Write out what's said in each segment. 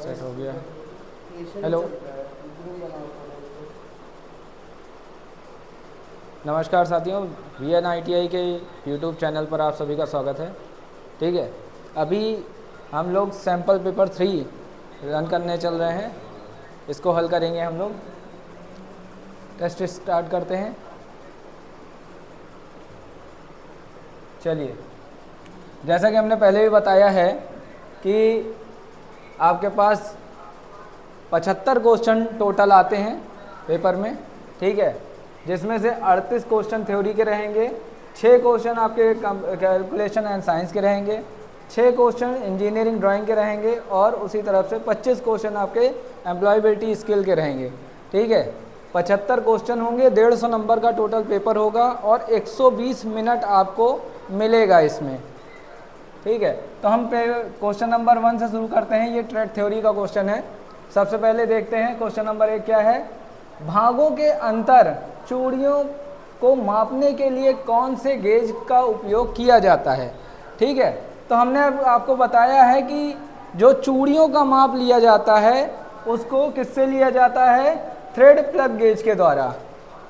Set हो गया। Hello, नमस्कार साथियों, VNITI के यूट्यूब चैनल पर आप सभी का स्वागत है। ठीक है, अभी हम लोग सैम्पल पेपर 3 रन करने चल रहे हैं, इसको हल करेंगे हम लोग। टेस्ट स्टार्ट करते हैं। चलिए, जैसा कि हमने पहले भी बताया है कि आपके पास 75 क्वेश्चन टोटल आते हैं पेपर में। ठीक है, जिसमें से 38 क्वेश्चन थ्योरी के रहेंगे, 6 क्वेश्चन आपके कैलकुलेशन एंड साइंस के रहेंगे, 6 क्वेश्चन इंजीनियरिंग ड्राइंग के रहेंगे और उसी तरफ से 25 क्वेश्चन आपके एम्प्लॉयबिलिटी स्किल के रहेंगे। ठीक है, 75 क्वेश्चन होंगे, 150 नंबर का टोटल पेपर होगा और 120 मिनट आपको मिलेगा इसमें। ठीक है, तो हम क्वेश्चन नंबर 1 से शुरू करते हैं। ये ट्रेड थ्योरी का क्वेश्चन है। सबसे पहले देखते हैं क्वेश्चन नंबर 1 क्या है। भागों के अंतर चूड़ियों को मापने के लिए कौन से गेज का उपयोग किया जाता है। ठीक है, तो हमने आपको बताया है कि जो चूड़ियों का माप लिया जाता है उसको किससे लिया जाता है, थ्रेड प्लग गेज के द्वारा।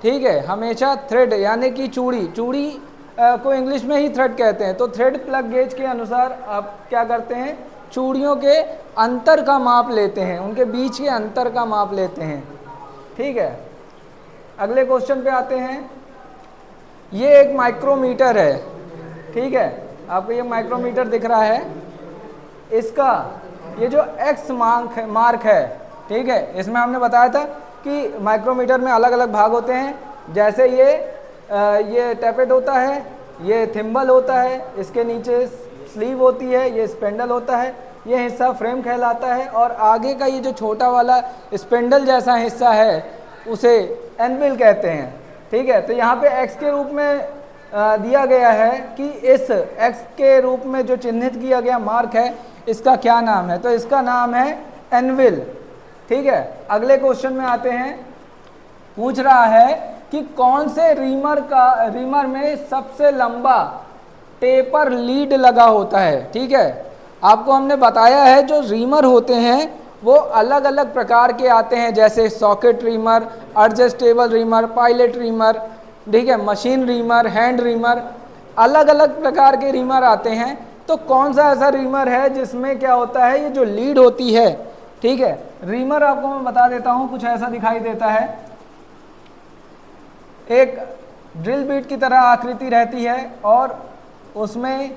ठीक है, हमेशा थ्रेड यानी कि चूड़ी को इंग्लिश में ही थ्रेड कहते हैं, तो थ्रेड प्लग गेज के अनुसार आप क्या करते हैं, चूड़ियों के अंतर का माप लेते हैं, उनके बीच के अंतर का माप लेते हैं। ठीक है, अगले क्वेश्चन पे आते हैं। ये एक माइक्रोमीटर है। ठीक है, आपको ये माइक्रोमीटर दिख रहा है, इसका ये जो एक्स मार्क है, ठीक है, इसमें हमने बताया था कि माइक्रोमीटर में अलग अलग भाग होते हैं। जैसे ये टैपेट होता है, ये थिम्बल होता है, इसके नीचे स्लीव होती है, ये स्पेंडल होता है, ये हिस्सा फ्रेम कहलाता है और आगे का ये जो छोटा वाला स्पेंडल जैसा हिस्सा है उसे एनविल कहते हैं। ठीक है, तो यहाँ पे एक्स के रूप में दिया गया है कि इस एक्स के रूप में जो चिन्हित किया गया मार्क है इसका क्या नाम है, तो इसका नाम है एनविल। ठीक है, अगले क्वेश्चन में आते हैं। पूछ रहा है कि कौन से रीमर में सबसे लंबा टेपर लीड लगा होता है। ठीक है, आपको हमने बताया है जो रीमर होते हैं वो अलग अलग प्रकार के आते हैं, जैसे socket reamer, adjustable reamer, pilot reamer, ठीक है, मशीन रीमर, हैंड रीमर, अलग अलग प्रकार के रीमर आते हैं। तो कौन सा ऐसा रीमर है जिसमें क्या होता है, ये जो लीड होती है। ठीक है, रीमर आपको मैं बता देता हूं, कुछ ऐसा दिखाई देता है, एक ड्रिल बीट की तरह आकृति रहती है और उसमें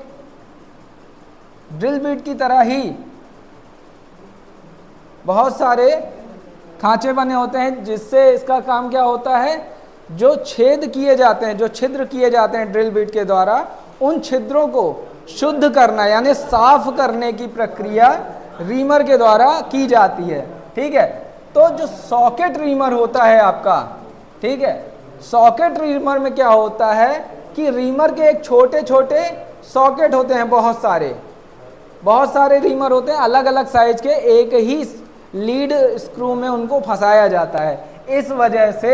ड्रिल बीट की तरह ही बहुत सारे खांचे बने होते हैं, जिससे इसका काम क्या होता है, जो छेद किए जाते हैं, जो छिद्र किए जाते हैं ड्रिल बीट के द्वारा, उन छिद्रों को शुद्ध करना यानी साफ करने की प्रक्रिया रीमर के द्वारा की जाती है। ठीक है, तो जो सॉकेट रीमर होता है आपका, ठीक है, सॉकेट रीमर में क्या होता है कि रीमर के एक छोटे छोटे सॉकेट होते हैं, बहुत सारे रीमर होते हैं अलग अलग साइज के, एक ही लीड स्क्रू में उनको फंसाया जाता है। इस वजह से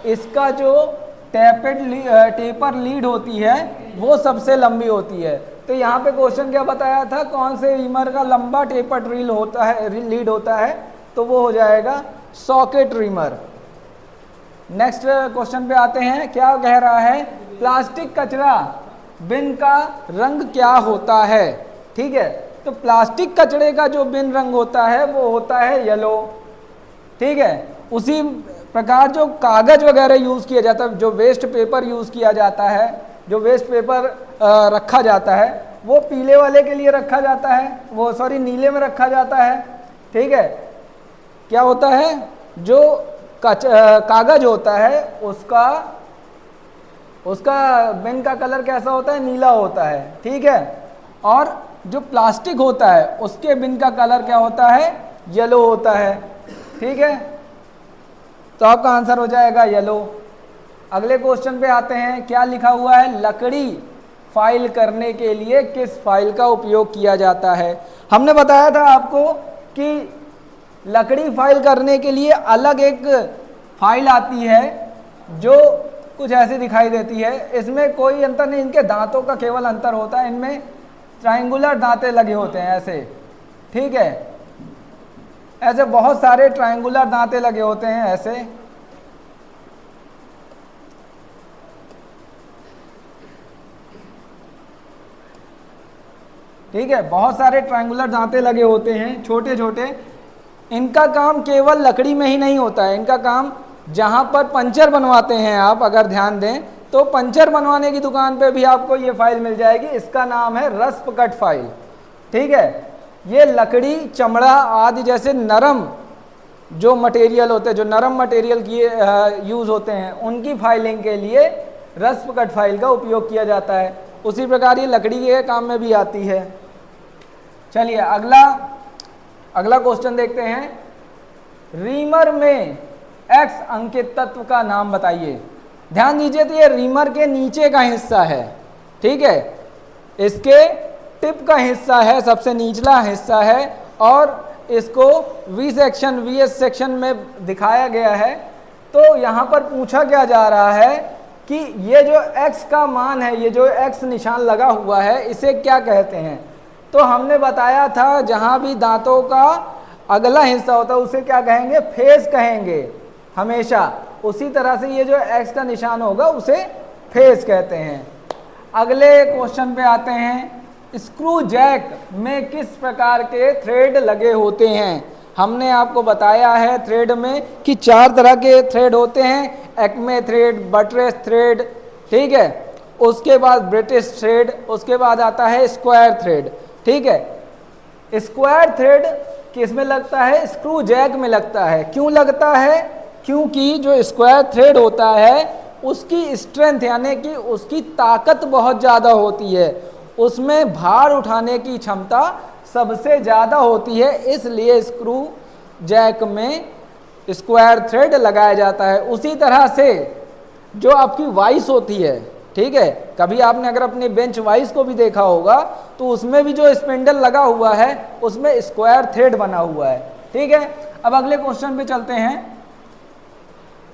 इसका जो टेपर लीड होती है वो सबसे लंबी होती है। तो यहाँ पे क्वेश्चन क्या बताया था, कौन से रीमर का लंबा टेपर लीड होता है, तो वो हो जाएगा सॉकेट रीमर। नेक्स्ट क्वेश्चन पे आते हैं। क्या कह रहा है, प्लास्टिक कचरा बिन का रंग क्या होता है। ठीक है, तो प्लास्टिक कचरे का जो बिन रंग होता है वो होता है येलो। ठीक है, उसी प्रकार जो कागज वगैरह यूज किया जाता है, जो वेस्ट पेपर यूज किया जाता है, जो वेस्ट पेपर रखा जाता है वो पीले वाले के लिए रखा जाता है, वो सॉरी नीले में रखा जाता है। ठीक है, क्या होता है, जो कागज होता है उसका बिन का कलर कैसा होता है, नीला होता है। ठीक है, और जो प्लास्टिक होता है उसके बिन का कलर क्या होता है, येलो होता है। ठीक है, तो आपका आंसर हो जाएगा येलो। अगले क्वेश्चन पे आते हैं। क्या लिखा हुआ है, लकड़ी फाइल करने के लिए किस फाइल का उपयोग किया जाता है। हमने बताया था आपको कि लकड़ी फाइल करने के लिए अलग एक फाइल आती है जो कुछ ऐसी दिखाई देती है, इसमें कोई अंतर नहीं, इनके दांतों का केवल अंतर होता है, इनमें ट्रायंगुलर दांते लगे होते हैं ऐसे। ठीक है, ऐसे बहुत सारे ट्रायंगुलर दांते लगे होते हैं ऐसे, ठीक है, बहुत सारे ट्रायंगुलर दांते लगे होते हैं छोटे छोटे। इनका काम केवल लकड़ी में ही नहीं होता है, इनका काम जहाँ पर पंचर बनवाते हैं आप अगर ध्यान दें तो पंचर बनवाने की दुकान पे भी आपको ये फाइल मिल जाएगी, इसका नाम है रस्प कट फाइल। ठीक है, ये लकड़ी, चमड़ा आदि जैसे नरम जो मटेरियल होते हैं, जो नरम मटेरियल की यूज़ होते हैं, उनकी फाइलिंग के लिए रस्प कट फाइल का उपयोग किया जाता है। उसी प्रकार ये लकड़ी के काम में भी आती है। चलिए अगला क्वेश्चन देखते हैं। रीमर में एक्स अंकित तत्व का नाम बताइए। ध्यान दीजिए, तो ये रीमर के नीचे का हिस्सा है, ठीक है, इसके टिप का हिस्सा है, सबसे निचला हिस्सा है, और इसको वीएस सेक्शन में दिखाया गया है। तो यहाँ पर पूछा क्या जा रहा है कि ये जो x का मान है, ये जो x निशान लगा हुआ है, इसे क्या कहते हैं। तो हमने बताया था जहाँ भी दांतों का अगला हिस्सा होता है उसे क्या कहेंगे, फेस कहेंगे हमेशा। उसी तरह से ये जो x का निशान होगा उसे फेस कहते हैं। अगले क्वेश्चन पे आते हैं। स्क्रू जैक में किस प्रकार के थ्रेड लगे होते हैं। हमने आपको बताया है थ्रेड में कि 4 तरह के थ्रेड होते हैं, एक्मे थ्रेड, बटरेस थ्रेड, ठीक है, उसके बाद ब्रिटिश थ्रेड, उसके बाद आता है स्क्वायर थ्रेड। ठीक है, स्क्वायर थ्रेड किस में लगता है, स्क्रू जैक में लगता है। क्यों लगता है, क्योंकि जो स्क्वायर थ्रेड होता है उसकी स्ट्रेंथ यानी कि उसकी ताकत बहुत ज़्यादा होती है, उसमें भार उठाने की क्षमता सबसे ज़्यादा होती है, इसलिए स्क्रू जैक में स्क्वायर थ्रेड लगाया जाता है। उसी तरह से जो आपकी वाइस होती है, ठीक है, कभी आपने अगर अपनी बेंच वाइस को भी देखा होगा तो उसमें भी जो स्पिंडल लगा हुआ है उसमें स्क्वायर थ्रेड बना हुआ है। ठीक है, अब अगले क्वेश्चन पे चलते हैं।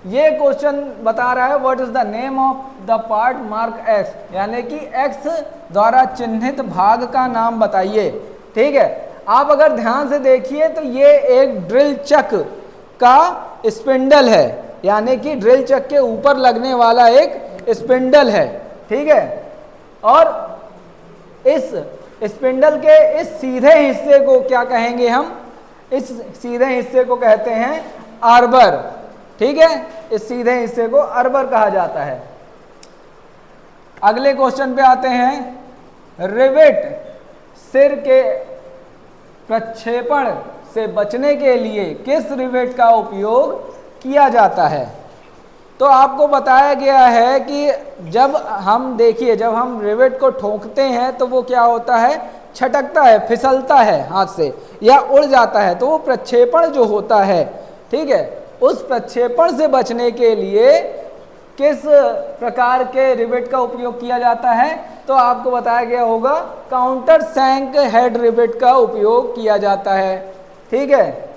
ये क्वेश्चन बता रहा है what is the name of the part mark x, यानी कि एक्स द्वारा चिन्हित भाग का नाम बताइए। ठीक है, आप अगर ध्यान से देखिए तो ये एक ड्रिल चक का स्पिंडल है, यानी कि ड्रिल चक के ऊपर लगने वाला एक स्पिंडल है। ठीक है, और इस स्पिंडल के इस सीधे हिस्से को क्या कहेंगे हम, इस सीधे हिस्से को कहते हैं आर्बर। ठीक है, इस सीधे हिस्से को आर्बर कहा जाता है। अगले क्वेश्चन पे आते हैं। रिवेट सिर के प्रक्षेपण से बचने के लिए किस रिवेट का उपयोग किया जाता है। तो आपको बताया गया है कि जब हम देखिए, जब हम रिवेट को ठोकते हैं तो वो क्या होता है, छटकता है, फिसलता है हाथ से या उड़ जाता है, तो वो प्रक्षेपण जो होता है, ठीक है, उस प्रक्षेपण से बचने के लिए किस प्रकार के रिवेट का उपयोग किया जाता है। तो आपको बताया गया होगा काउंटर सैंक हेड रिवेट का उपयोग किया जाता है। ठीक है,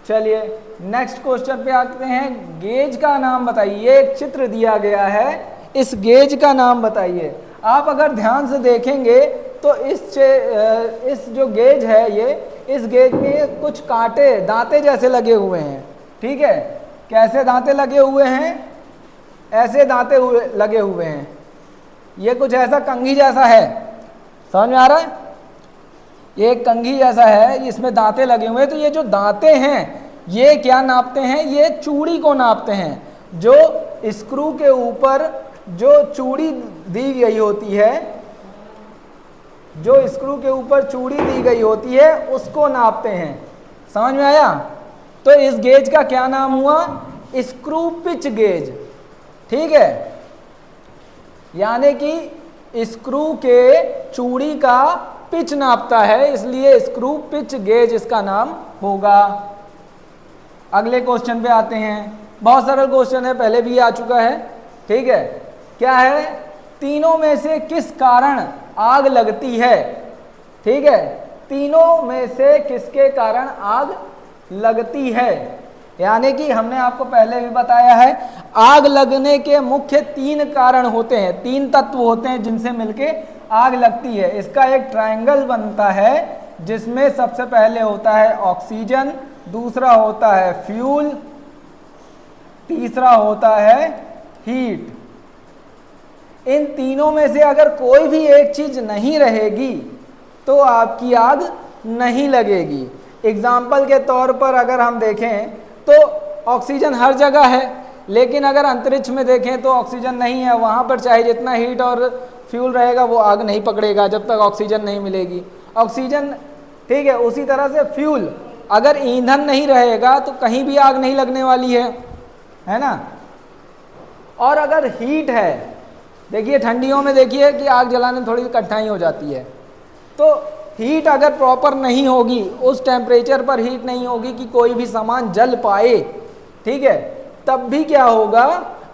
चलिए नेक्स्ट क्वेश्चन पे आते हैं। गेज का नाम बताइए। एक चित्र दिया गया है, इस गेज का नाम बताइए। आप अगर ध्यान से देखेंगे तो इस जो गेज है, ये इस गेज में कुछ कांटे, दांते जैसे लगे हुए हैं। ठीक है, कैसे दांते लगे हुए हैं, ऐसे दांते लगे हुए हैं। ये कुछ ऐसा कंघी जैसा है, समझ में आ रहा है, ये एक कंघी जैसा है, इसमें दांते लगे हुए हैं। तो ये जो दांते हैं ये क्या नापते हैं, ये चूड़ी को नापते हैं। जो स्क्रू के ऊपर जो चूड़ी दी गई होती है, जो स्क्रू के ऊपर चूड़ी दी गई होती है उसको नापते हैं। समझ में आया। तो इस गेज का क्या नाम हुआ, स्क्रू पिच गेज। ठीक है, यानी कि स्क्रू के चूड़ी का पिच नापता है, इसलिए स्क्रू पिच गेज इसका नाम होगा। अगले क्वेश्चन पे आते हैं। बहुत सरल क्वेश्चन है, पहले भी आ चुका है। ठीक है, क्या है, तीनों में से किस कारण आग लगती है। ठीक है, तीनों में से किसके कारण आग लगती है। यानी कि हमने आपको पहले भी बताया है आग लगने के मुख्य 3 कारण होते हैं, 3 तत्व होते हैं जिनसे मिलके आग लगती है। इसका एक ट्रायंगल बनता है जिसमें सबसे पहले होता है ऑक्सीजन, दूसरा होता है फ्यूल, तीसरा होता है हीट। इन तीनों में से अगर कोई भी एक चीज नहीं रहेगी तो आपकी आग नहीं लगेगी। एग्जाम्पल के तौर पर अगर हम देखें तो ऑक्सीजन हर जगह है, लेकिन अगर अंतरिक्ष में देखें तो ऑक्सीजन नहीं है, वहाँ पर चाहे जितना हीट और फ्यूल रहेगा वो आग नहीं पकड़ेगा जब तक ऑक्सीजन नहीं मिलेगी। ऑक्सीजन ठीक है, उसी तरह से फ्यूल, अगर ईंधन नहीं रहेगा तो कहीं भी आग नहीं लगने वाली है ना। और अगर हीट है, देखिए ठंडियों में देखिए कि आग जलाने में थोड़ी कठिनाई हो जाती है, तो हीट अगर प्रॉपर नहीं होगी, उस टेम्परेचर पर हीट नहीं होगी कि कोई भी सामान जल पाए, ठीक है, तब भी क्या होगा,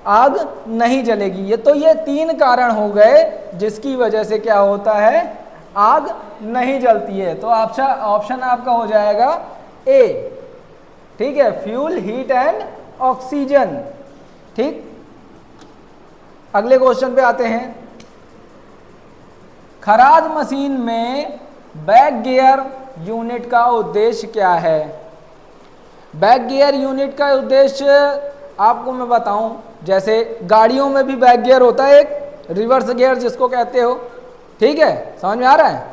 आग नहीं जलेगी। ये तीन कारण हो गए जिसकी वजह से क्या होता है, आग नहीं जलती है। तो ऑप्शन आपका हो जाएगा ए, ठीक है, फ्यूल, हीट एंड ऑक्सीजन। ठीक, अगले क्वेश्चन पे आते हैं। खराद मशीन में बैक गियर यूनिट का उद्देश्य क्या है? बैक गियर यूनिट का उद्देश्य आपको मैं बताऊं, जैसे गाड़ियों में भी बैक गियर होता है, एक रिवर्स गियर जिसको कहते हो, ठीक है, समझ में आ रहा है।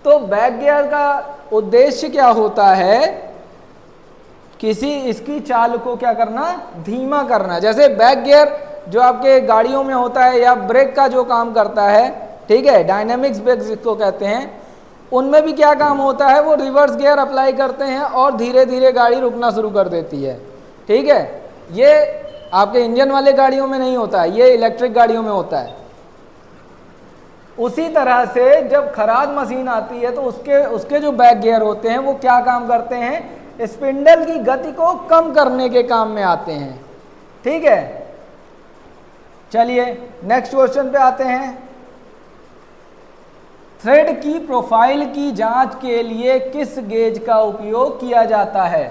तो बैक गियर का उद्देश्य क्या होता है, इसकी चाल को क्या करना, धीमा करना। जैसे बैक गियर जो आपके गाड़ियों में होता है या ब्रेक का जो काम करता है, ठीक है, डायनेमिक्स ब्रेक जिसको कहते हैं, उनमें भी क्या काम होता है, वो रिवर्स गियर अप्लाई करते हैं और धीरे धीरे गाड़ी रुकना शुरू कर देती है। ठीक है, ये आपके इंजन वाले गाड़ियों में नहीं होता है, ये इलेक्ट्रिक गाड़ियों में होता है। उसी तरह से जब खराद मशीन आती है तो उसके जो बैक गियर होते हैं वो क्या काम करते हैं, स्पिंडल की गति को कम करने के काम में आते हैं। ठीक है, चलिए नेक्स्ट क्वेश्चन पे आते हैं। थ्रेड की प्रोफाइल की जांच के लिए किस गेज का उपयोग किया जाता है?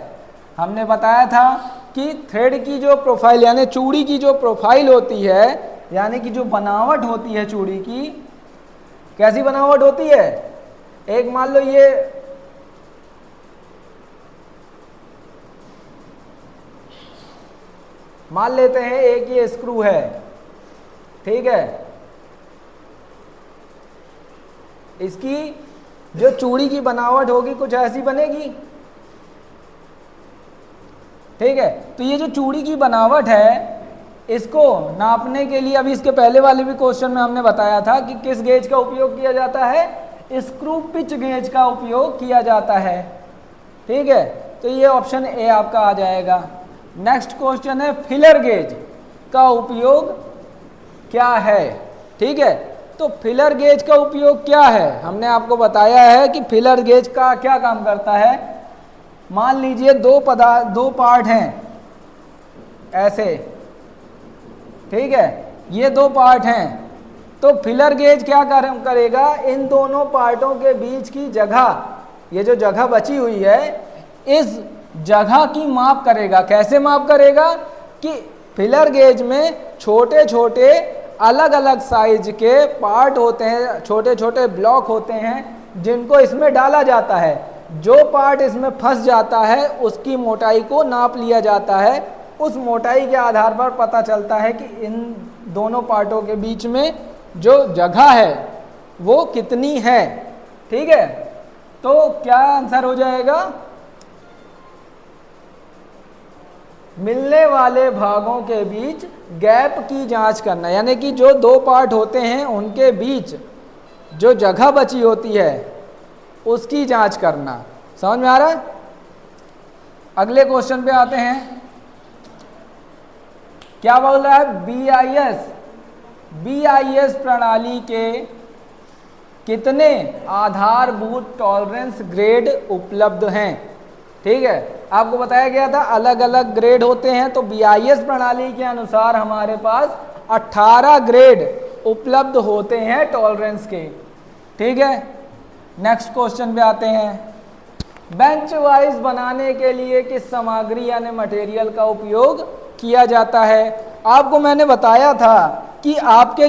हमने बताया था कि थ्रेड की जो प्रोफाइल यानी चूड़ी की जो प्रोफाइल होती है, यानी कि जो बनावट होती है चूड़ी की, कैसी बनावट होती है, एक मान लो ये मान लेते हैं एक ये स्क्रू है, ठीक है, इसकी जो चूड़ी की बनावट होगी कुछ ऐसी बनेगी। ठीक है, तो ये जो चूड़ी की बनावट है इसको नापने के लिए, अभी इसके पहले वाले भी क्वेश्चन में हमने बताया था कि किस गेज का उपयोग किया जाता है, स्क्रू पिच गेज का उपयोग किया जाता है। ठीक है, तो ये ऑप्शन ए आपका आ जाएगा। नेक्स्ट क्वेश्चन है फिलर गेज का उपयोग क्या है? ठीक है, तो फिलर गेज का उपयोग क्या है, हमने आपको बताया है कि फिलर गेज का क्या काम करता है। मान लीजिए दो पार्ट हैं ऐसे, ठीक है, ये दो पार्ट हैं, तो फिलर गेज क्या करेगा, इन दोनों पार्टों के बीच की जगह, ये जो जगह बची हुई है, इस जगह की माप करेगा। कैसे माप करेगा कि फिलर गेज में छोटे छोटे अलग अलग साइज के पार्ट होते हैं, छोटे छोटे ब्लॉक होते हैं जिनको इसमें डाला जाता है। जो पार्ट इसमें फंस जाता है उसकी मोटाई को नाप लिया जाता है। उस मोटाई के आधार पर पता चलता है कि इन दोनों पार्टों के बीच में जो जगह है वो कितनी है। ठीक है, तो क्या आंसर हो जाएगा, मिलने वाले भागों के बीच गैप की जांच करना, यानी कि जो दो पार्ट होते हैं उनके बीच जो जगह बची होती है उसकी जांच करना। समझ में आ रहा है? अगले क्वेश्चन पे आते हैं। क्या बोल रहा है, बीआईएस प्रणाली के कितने आधारभूत टॉलरेंस ग्रेड उपलब्ध हैं? ठीक है, आपको बताया गया था अलग अलग ग्रेड होते हैं, तो बीआईएस प्रणाली के अनुसार हमारे पास 18 ग्रेड उपलब्ध होते हैं टॉलरेंस के। ठीक है, नेक्स्ट क्वेश्चन पे आते हैं। बेंच वाइज बनाने के लिए किस सामग्री यानी मटेरियल का उपयोग किया जाता है? आपको मैंने बताया था कि आपके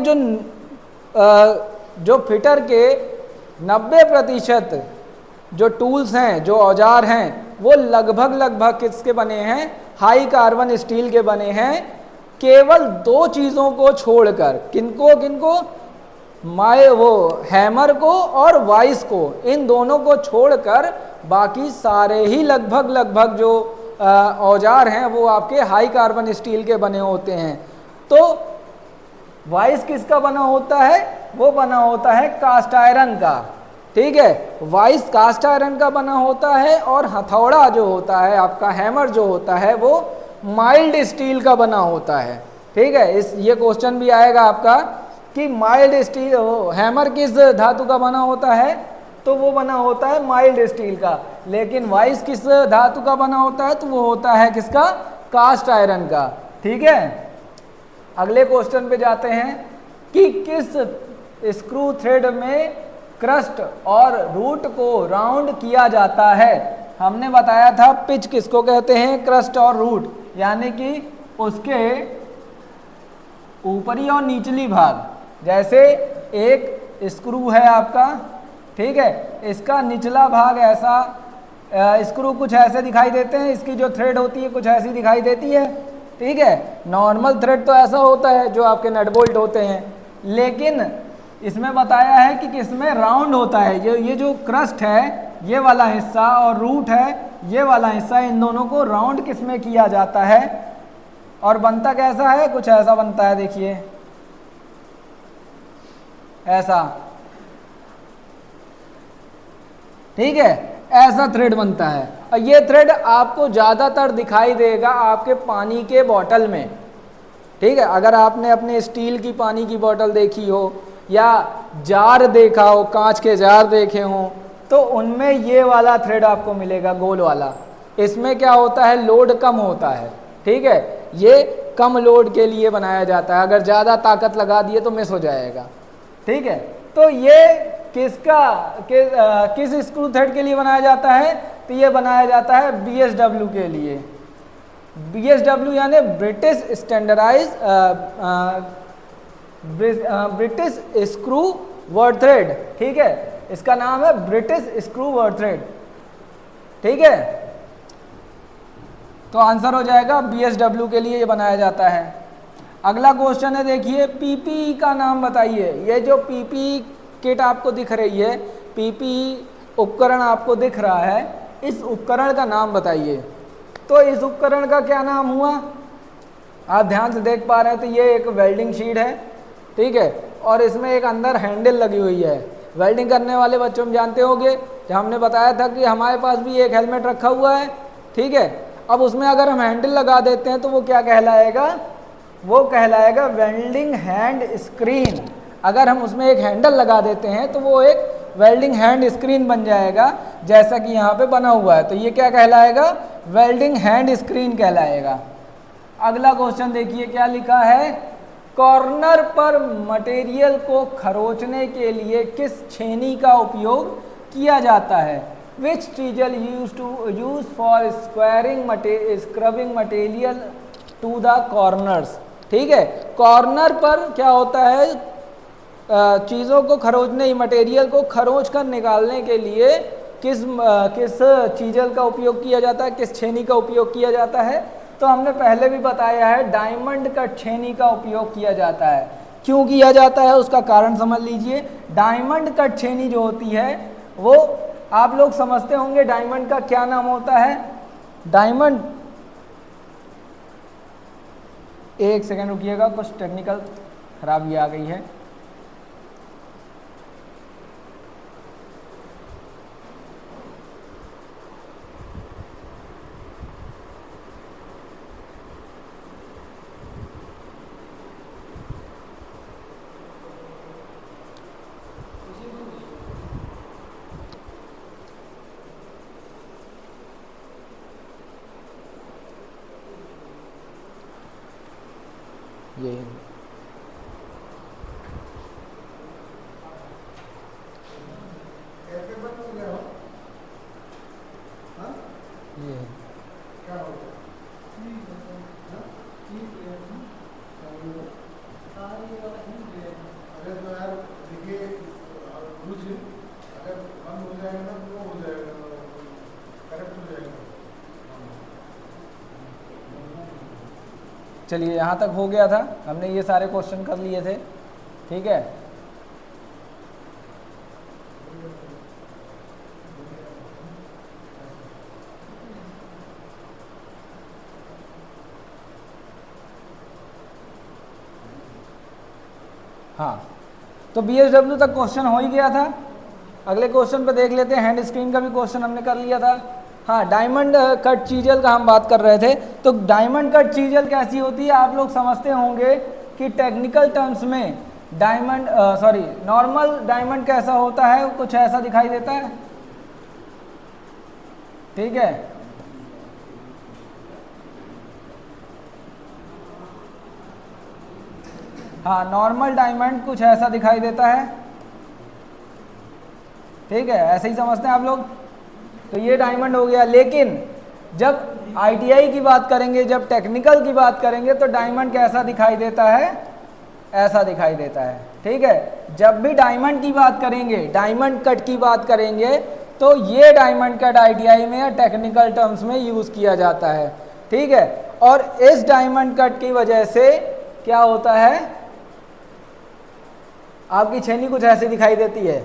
जो फिटर के 90% जो टूल्स हैं, जो औजार हैं, वो लगभग लगभग किसके बने हैं, हाई कार्बन स्टील के बने हैं, केवल दो चीजों को छोड़कर। किनको किनको, वो हैमर को और वाइस को, इन दोनों को छोड़कर बाकी सारे ही लगभग लगभग जो औजार हैं वो आपके हाई कार्बन स्टील के बने होते हैं। तो वाइस किसका बना होता है, वो बना होता है कास्ट आयरन का। ठीक है, वाइस कास्ट आयरन का बना होता है और हथौड़ा जो होता है आपका, हैमर जो होता है, वो माइल्ड स्टील का बना होता है। ठीक है, ये क्वेश्चन भी आएगा आपका कि माइल्ड स्टील, हैमर किस धातु का बना होता है, तो वो बना होता है माइल्ड स्टील का। लेकिन वाइस किस धातु का बना होता है, तो वो होता है किसका, कास्ट आयरन का। ठीक है, अगले क्वेश्चन पे जाते हैं कि किस स्क्रू थ्रेड में क्रस्ट और रूट को राउंड किया जाता है। हमने बताया था पिच किसको कहते हैं, क्रस्ट और रूट, यानी कि उसके ऊपरी और निचली भाग। जैसे एक स्क्रू है आपका, ठीक है, इसका निचला भाग ऐसा, स्क्रू कुछ ऐसे दिखाई देते हैं, इसकी जो थ्रेड होती है कुछ ऐसी दिखाई देती है। ठीक है, नॉर्मल थ्रेड तो ऐसा होता है जो आपके नट बोल्ट होते हैं, लेकिन इसमें बताया है कि किसमें राउंड होता है। ये जो क्रस्ट है ये वाला हिस्सा और रूट है ये वाला हिस्सा, इन दोनों को राउंड किसमें किया जाता है और बनता कैसा है, कुछ ऐसा बनता है, देखिए ऐसा। ठीक है, ऐसा थ्रेड बनता है और ये थ्रेड आपको ज़्यादातर दिखाई देगा आपके पानी के बोतल में। ठीक है, अगर आपने अपने स्टील की पानी की बोतल देखी हो या जार देखा हो, कांच के जार देखे हों, तो उनमें ये वाला थ्रेड आपको मिलेगा, गोल वाला। इसमें क्या होता है, लोड कम होता है। ठीक है, ये कम लोड के लिए बनाया जाता है, अगर ज़्यादा ताकत लगा दिए तो मिस हो जाएगा। ठीक है, तो ये किस स्क्रू थ्रेड के लिए बनाया जाता है, तो ये बनाया जाता है BSW के लिए। BSW यानी British standardize British screw word thread. ठीक है, इसका नाम है ब्रिटिश स्क्रू वर्ड थ्रेड। ठीक है, तो आंसर हो जाएगा BSW के लिए ये बनाया जाता है। अगला क्वेश्चन है, देखिए PPE का नाम बताइए। ये जो PPE किट आपको दिख रही है, PPE उपकरण आपको दिख रहा है, इस उपकरण का नाम बताइए। तो इस उपकरण का क्या नाम हुआ, आप ध्यान से देख पा रहे हैं, तो ये एक वेल्डिंग शीट है। ठीक है, और इसमें एक अंदर हैंडल लगी हुई है। वेल्डिंग करने वाले बच्चों में जानते होंगे, जब हमने बताया था कि हमारे पास भी एक हेलमेट रखा हुआ है। ठीक है, अब उसमें अगर हम हैंडल लगा देते हैं तो वो क्या कहलाएगा, वो कहलाएगा वेल्डिंग हैंड स्क्रीन। अगर हम उसमें एक हैंडल लगा देते हैं तो वो एक वेल्डिंग हैंड स्क्रीन बन जाएगा, जैसा कि यहाँ पे बना हुआ है। तो ये क्या कहलाएगा, वेल्डिंग हैंड स्क्रीन कहलाएगा। अगला क्वेश्चन देखिए क्या लिखा है, कॉर्नर पर मटेरियल को खरोचने के लिए किस छेनी का उपयोग किया जाता है। Which teasel use for scrubbing material to the corners. ठीक है, कॉर्नर पर क्या होता है, चीज़ों को खरोचने, मटेरियल को खरोच कर निकालने के लिए किस चीजल का उपयोग किया जाता है, किस छेनी का उपयोग किया जाता है। तो हमने पहले भी बताया है, डायमंड कट छेनी का उपयोग किया जाता है। क्यों किया जाता है उसका कारण समझ लीजिए। डायमंड कट छेनी जो होती है वो आप लोग समझते होंगे डायमंड का क्या नाम होता है। डायमंड, एक सेकेंड रुकिएगा, कुछ टेक्निकल खराबी आ गई है। ये अगर बंद हो जाएगा ना तो हो जाएगा, करेक्ट हो जाएगा। चलिए यहाँ तक हो गया था, हमने ये सारे क्वेश्चन कर लिए थे, ठीक है। हाँ, तो BSW तक क्वेश्चन हो ही गया था। अगले क्वेश्चन पे देख लेते हैं, हैंड स्क्रीन का भी क्वेश्चन हमने कर लिया था। हाँ, डायमंड कट चीजल का हम बात कर रहे थे। तो डायमंड कट चीजल कैसी होती है, आप लोग समझते होंगे कि टेक्निकल टर्म्स में डायमंड नॉर्मल डायमंड कैसा होता है, कुछ ऐसा दिखाई देता है, ठीक है। हाँ, नॉर्मल डायमंड कुछ ऐसा दिखाई देता है, ठीक है, ऐसे ही समझते हैं आप लोग। तो ये डायमंड हो गया। लेकिन जब ITI की बात करेंगे, जब टेक्निकल की बात करेंगे, तो डायमंड कैसा दिखाई देता है, ऐसा दिखाई देता है, ठीक है। जब भी डायमंड की बात करेंगे, डायमंड कट की बात करेंगे, तो ये डायमंड कट ITI में या टेक्निकल टर्म्स में यूज किया जाता है, ठीक है। और इस डायमंड कट की वजह से क्या होता है, आपकी छेनी कुछ ऐसी दिखाई देती है,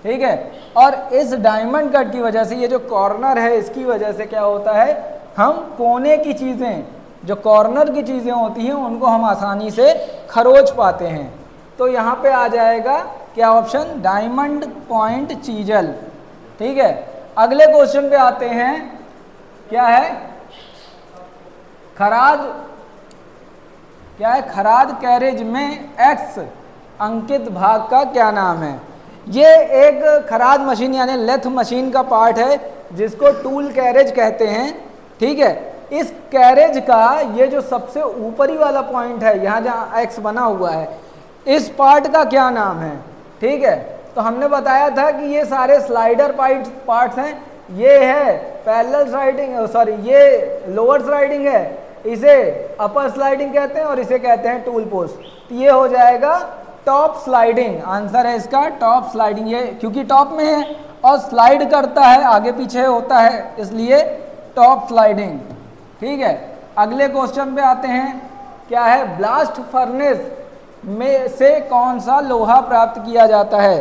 ठीक है। और इस डायमंड कट की वजह से ये जो कॉर्नर है, इसकी वजह से क्या होता है, हम कोने की चीज़ें, जो कॉर्नर की चीज़ें होती हैं, उनको हम आसानी से खरोच पाते हैं। तो यहाँ पे आ जाएगा क्या ऑप्शन, डायमंड पॉइंट चीजल, ठीक है। अगले क्वेश्चन पे आते हैं, क्या है, खराद, क्या है, खराद कैरेज में X अंकित भाग का क्या नाम है। ये एक खराद मशीन यानी लेथ मशीन का पार्ट है, जिसको टूल कैरेज कहते हैं, ठीक है। इस कैरेज का ये जो सबसे ऊपरी वाला पॉइंट है, यहाँ जहाँ X बना हुआ है, इस पार्ट का क्या नाम है, ठीक है। तो हमने बताया था कि ये सारे स्लाइडर पार्ट्स हैं। ये है पैरेलल स्लाइडिंग, ये लोअर स्लाइडिंग है, इसे अपर स्लाइडिंग कहते हैं, और इसे कहते हैं टूल पोस्ट। तो ये हो जाएगा टॉप स्लाइडिंग, आंसर है इसका टॉप स्लाइडिंग। ये क्योंकि टॉप में है और स्लाइड करता है, आगे पीछे होता है, इसलिए टॉप स्लाइडिंग, ठीक है। अगले क्वेश्चन पे आते हैं, क्या है, ब्लास्ट फर्नेस में से कौन सा लोहा प्राप्त किया जाता है।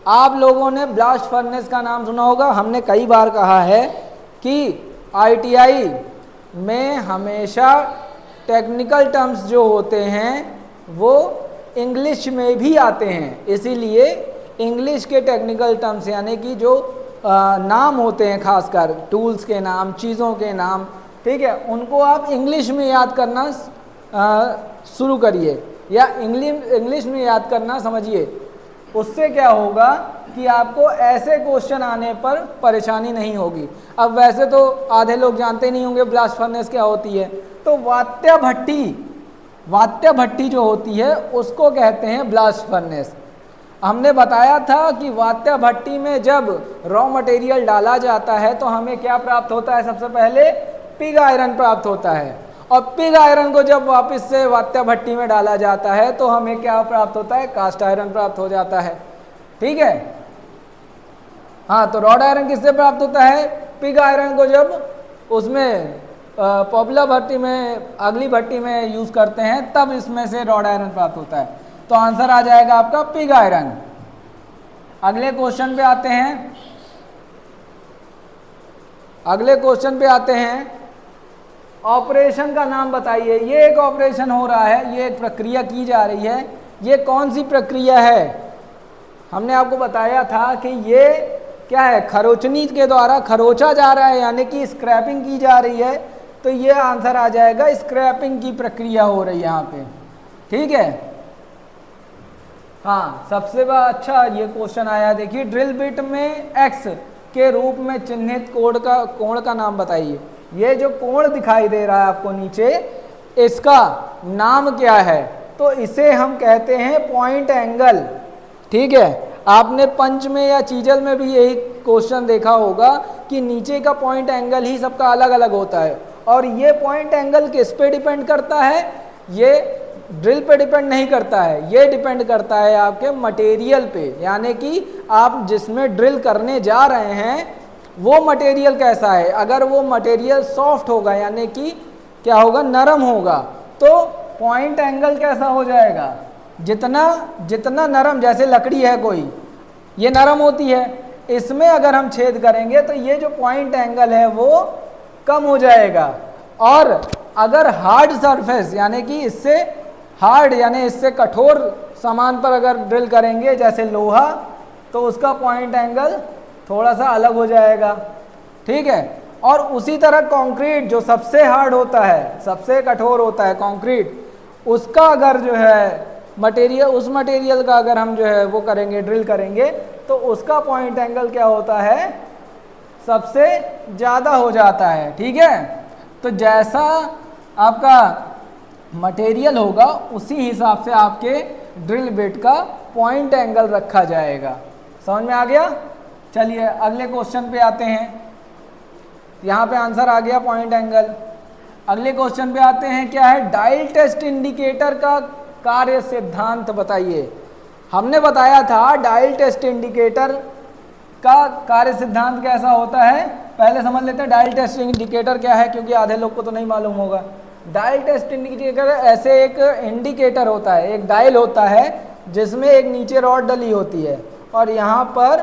आप लोगों ने ब्लास्ट फर्नेस का नाम सुना होगा, हमने कई बार कहा है कि ITI में हमेशा टेक्निकल टर्म्स जो होते हैं वो इंग्लिश में भी आते हैं, इसीलिए इंग्लिश के टेक्निकल टर्म्स यानी कि जो नाम होते हैं, खासकर टूल्स के नाम, चीज़ों के नाम, ठीक है, उनको आप इंग्लिश में याद करना शुरू करिए, या इंग्लिश में याद करना समझिए। उससे क्या होगा कि आपको ऐसे क्वेश्चन आने पर परेशानी नहीं होगी। अब वैसे तो आधे लोग जानते नहीं होंगे ब्लास्ट फर्नेस क्या होती है। तो वात्य भट्टी जो होती है उसको कहते हैं ब्लास्ट फर्नेस। हमने बताया था कि वात्य भट्टी में जब रॉ मटेरियल डाला जाता है तो हमें क्या प्राप्त होता है, सबसे पहले पिग आयरन प्राप्त होता है, और पिग आयरन को जब वापस से वात्य भट्टी में डाला जाता है तो हमें क्या प्राप्त होता है, कास्ट आयरन प्राप्त हो जाता है, ठीक है। हाँ, तो रॉड आयरन किससे प्राप्त होता है, पिग आयरन को जब उसमें पॉपुलर भट्टी में, अगली भट्टी में यूज करते हैं, तब इसमें से रॉड आयरन प्राप्त होता है। तो आंसर आ जाएगा आपका पिग आयरन। अगले क्वेश्चन पे आते हैं, ऑपरेशन का नाम बताइए। ये एक ऑपरेशन हो रहा है, ये एक प्रक्रिया की जा रही है, ये कौन सी प्रक्रिया है। हमने आपको बताया था कि ये क्या है, खरोचनी के द्वारा खरोचा जा रहा है, यानी कि स्क्रैपिंग की जा रही है। तो ये आंसर आ जाएगा, स्क्रैपिंग की प्रक्रिया हो रही है यहाँ पे, ठीक है। हाँ, सबसे अच्छा ये क्वेश्चन आया, देखिए, ड्रिल बिट में X के रूप में चिन्हित कोण का नाम बताइए। ये जो कोण दिखाई दे रहा है आपको नीचे, इसका नाम क्या है, तो इसे हम कहते हैं पॉइंट एंगल, ठीक है। आपने पंच में या चीजल में भी यही क्वेश्चन देखा होगा कि नीचे का पॉइंट एंगल ही सबका अलग अलग होता है, और ये पॉइंट एंगल किस पे डिपेंड करता है, ये ड्रिल पे डिपेंड नहीं करता है, ये डिपेंड करता है आपके मटेरियल पे, यानी कि आप जिसमें ड्रिल करने जा रहे हैं वो मटेरियल कैसा है। अगर वो मटेरियल सॉफ्ट होगा, यानी कि क्या होगा, नरम होगा, तो पॉइंट एंगल कैसा हो जाएगा, जितना जितना नरम, जैसे लकड़ी है कोई, ये नरम होती है, इसमें अगर हम छेद करेंगे तो ये जो पॉइंट एंगल है वो कम हो जाएगा। और अगर हार्ड सरफेस यानी कि इससे हार्ड यानी इससे कठोर सामान पर अगर ड्रिल करेंगे जैसे लोहा, तो उसका पॉइंट एंगल थोड़ा सा अलग हो जाएगा, ठीक है। और उसी तरह कंक्रीट जो सबसे हार्ड होता है, सबसे कठोर होता है कंक्रीट, उसका अगर जो है मटेरियल, उस मटेरियल का अगर हम जो है वो करेंगे, ड्रिल करेंगे, तो उसका पॉइंट एंगल क्या होता है, सबसे ज़्यादा हो जाता है, ठीक है। तो जैसा आपका मटेरियल होगा उसी हिसाब से आपके ड्रिल बिट का पॉइंट एंगल रखा जाएगा। समझ में आ गया? चलिए अगले क्वेश्चन पे आते हैं। यहाँ पे आंसर आ गया पॉइंट एंगल। अगले क्वेश्चन पे आते हैं, क्या है, डायल टेस्ट इंडिकेटर का कार्य सिद्धांत बताइए। हमने बताया था डायल टेस्ट इंडिकेटर का कार्य सिद्धांत कैसा होता है, पहले समझ लेते हैं डायल टेस्ट इंडिकेटर क्या है, क्योंकि आधे लोग को तो नहीं मालूम होगा। डायल टेस्ट इंडिकेटर ऐसे एक इंडिकेटर होता है, एक डायल होता है जिसमें एक नीचे रॉड डली होती है और यहाँ पर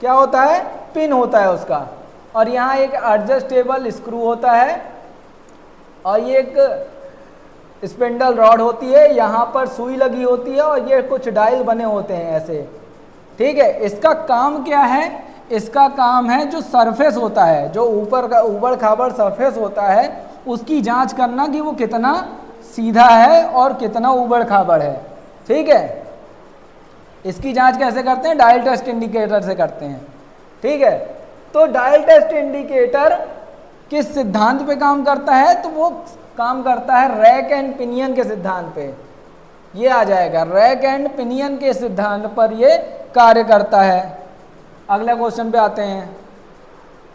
क्या होता है, पिन होता है उसका, और यहाँ एक एडजस्टेबल स्क्रू होता है और ये एक स्पिंडल रॉड होती है, यहाँ पर सुई लगी होती है और ये कुछ डायल बने होते हैं ऐसे, ठीक है। इसका काम क्या है, इसका काम है जो सरफेस होता है, जो ऊपर का ऊबड़ खाबड़ सरफेस होता है, उसकी जांच करना कि वो कितना सीधा है और कितना ऊबड़ खाबड़ है, ठीक है। इसकी जांच कैसे करते हैं, डायल टेस्ट इंडिकेटर से करते हैं, ठीक है। तो डायल टेस्ट इंडिकेटर किस सिद्धांत पे काम करता है, तो वो काम करता है रैक एंड पिनियन के सिद्धांत पे, ये आ जाएगा, रैक एंड पिनियन के सिद्धांत पर ये कार्य करता है। अगला क्वेश्चन पे आते हैं।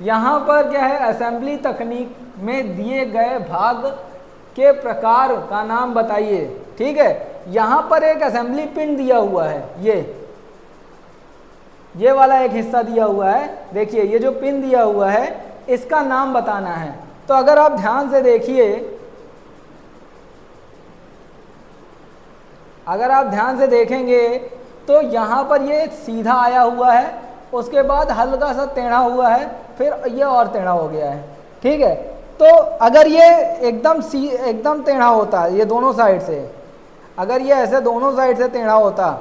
यहाँ पर क्या है, असेंबली तकनीक में दिए गए भाग के प्रकार का नाम बताइए, ठीक है। यहाँ पर एक असेंबली पिन दिया हुआ है, ये वाला एक हिस्सा दिया हुआ है, देखिए ये जो पिन दिया हुआ है इसका नाम बताना है। तो अगर आप ध्यान से देखिए, अगर आप ध्यान से देखेंगे तो यहाँ पर ये सीधा आया हुआ है, उसके बाद हल्का सा टेढ़ा हुआ है, फिर ये और टेढ़ा हो गया है, ठीक है। तो अगर ये एकदम टेढ़ा होता है, ये दोनों साइड से, अगर ये ऐसे दोनों साइड से टेढ़ा होता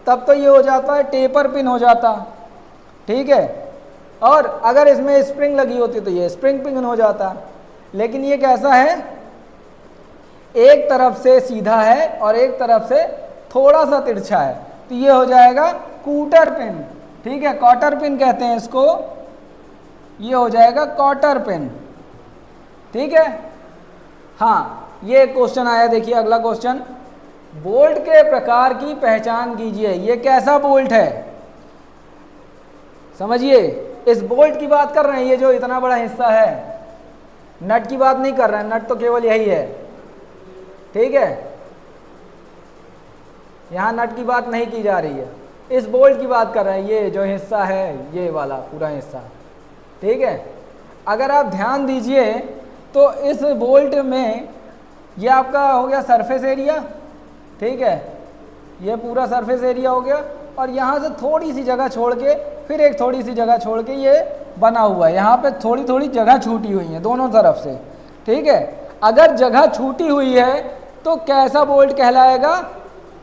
तब तो ये हो जाता है टेपर पिन हो जाता, ठीक है। और अगर इसमें स्प्रिंग लगी होती तो ये स्प्रिंग पिन हो जाता, लेकिन ये कैसा है, एक तरफ से सीधा है और एक तरफ से थोड़ा सा तिरछा है, तो ये हो जाएगा कूटर पिन, ठीक है, कॉटर पिन कहते हैं इसको, ये हो जाएगा कॉटर पिन, ठीक है। हाँ, ये क्वेश्चन आया, देखिए अगला क्वेश्चन, बोल्ट के प्रकार की पहचान कीजिए। ये कैसा बोल्ट है, समझिए, इस बोल्ट की बात कर रहे हैं, ये जो इतना बड़ा हिस्सा है, नट की बात नहीं कर रहे हैं, नट तो केवल यही है, ठीक है, यहाँ नट की बात नहीं की जा रही है, इस बोल्ट की बात कर रहे हैं, ये जो हिस्सा है, ये वाला पूरा हिस्सा, ठीक है। अगर आप ध्यान दीजिए तो इस बोल्ट में ये आपका हो गया सरफेस एरिया, ठीक है, ये पूरा सरफेस एरिया हो गया, और यहाँ से थोड़ी सी जगह छोड़ के फिर एक थोड़ी सी जगह छोड़ के ये बना हुआ है, यहाँ पे थोड़ी थोड़ी जगह छूटी हुई है दोनों तरफ से, ठीक है। अगर जगह छूटी हुई है तो कैसा बोल्ट कहलाएगा,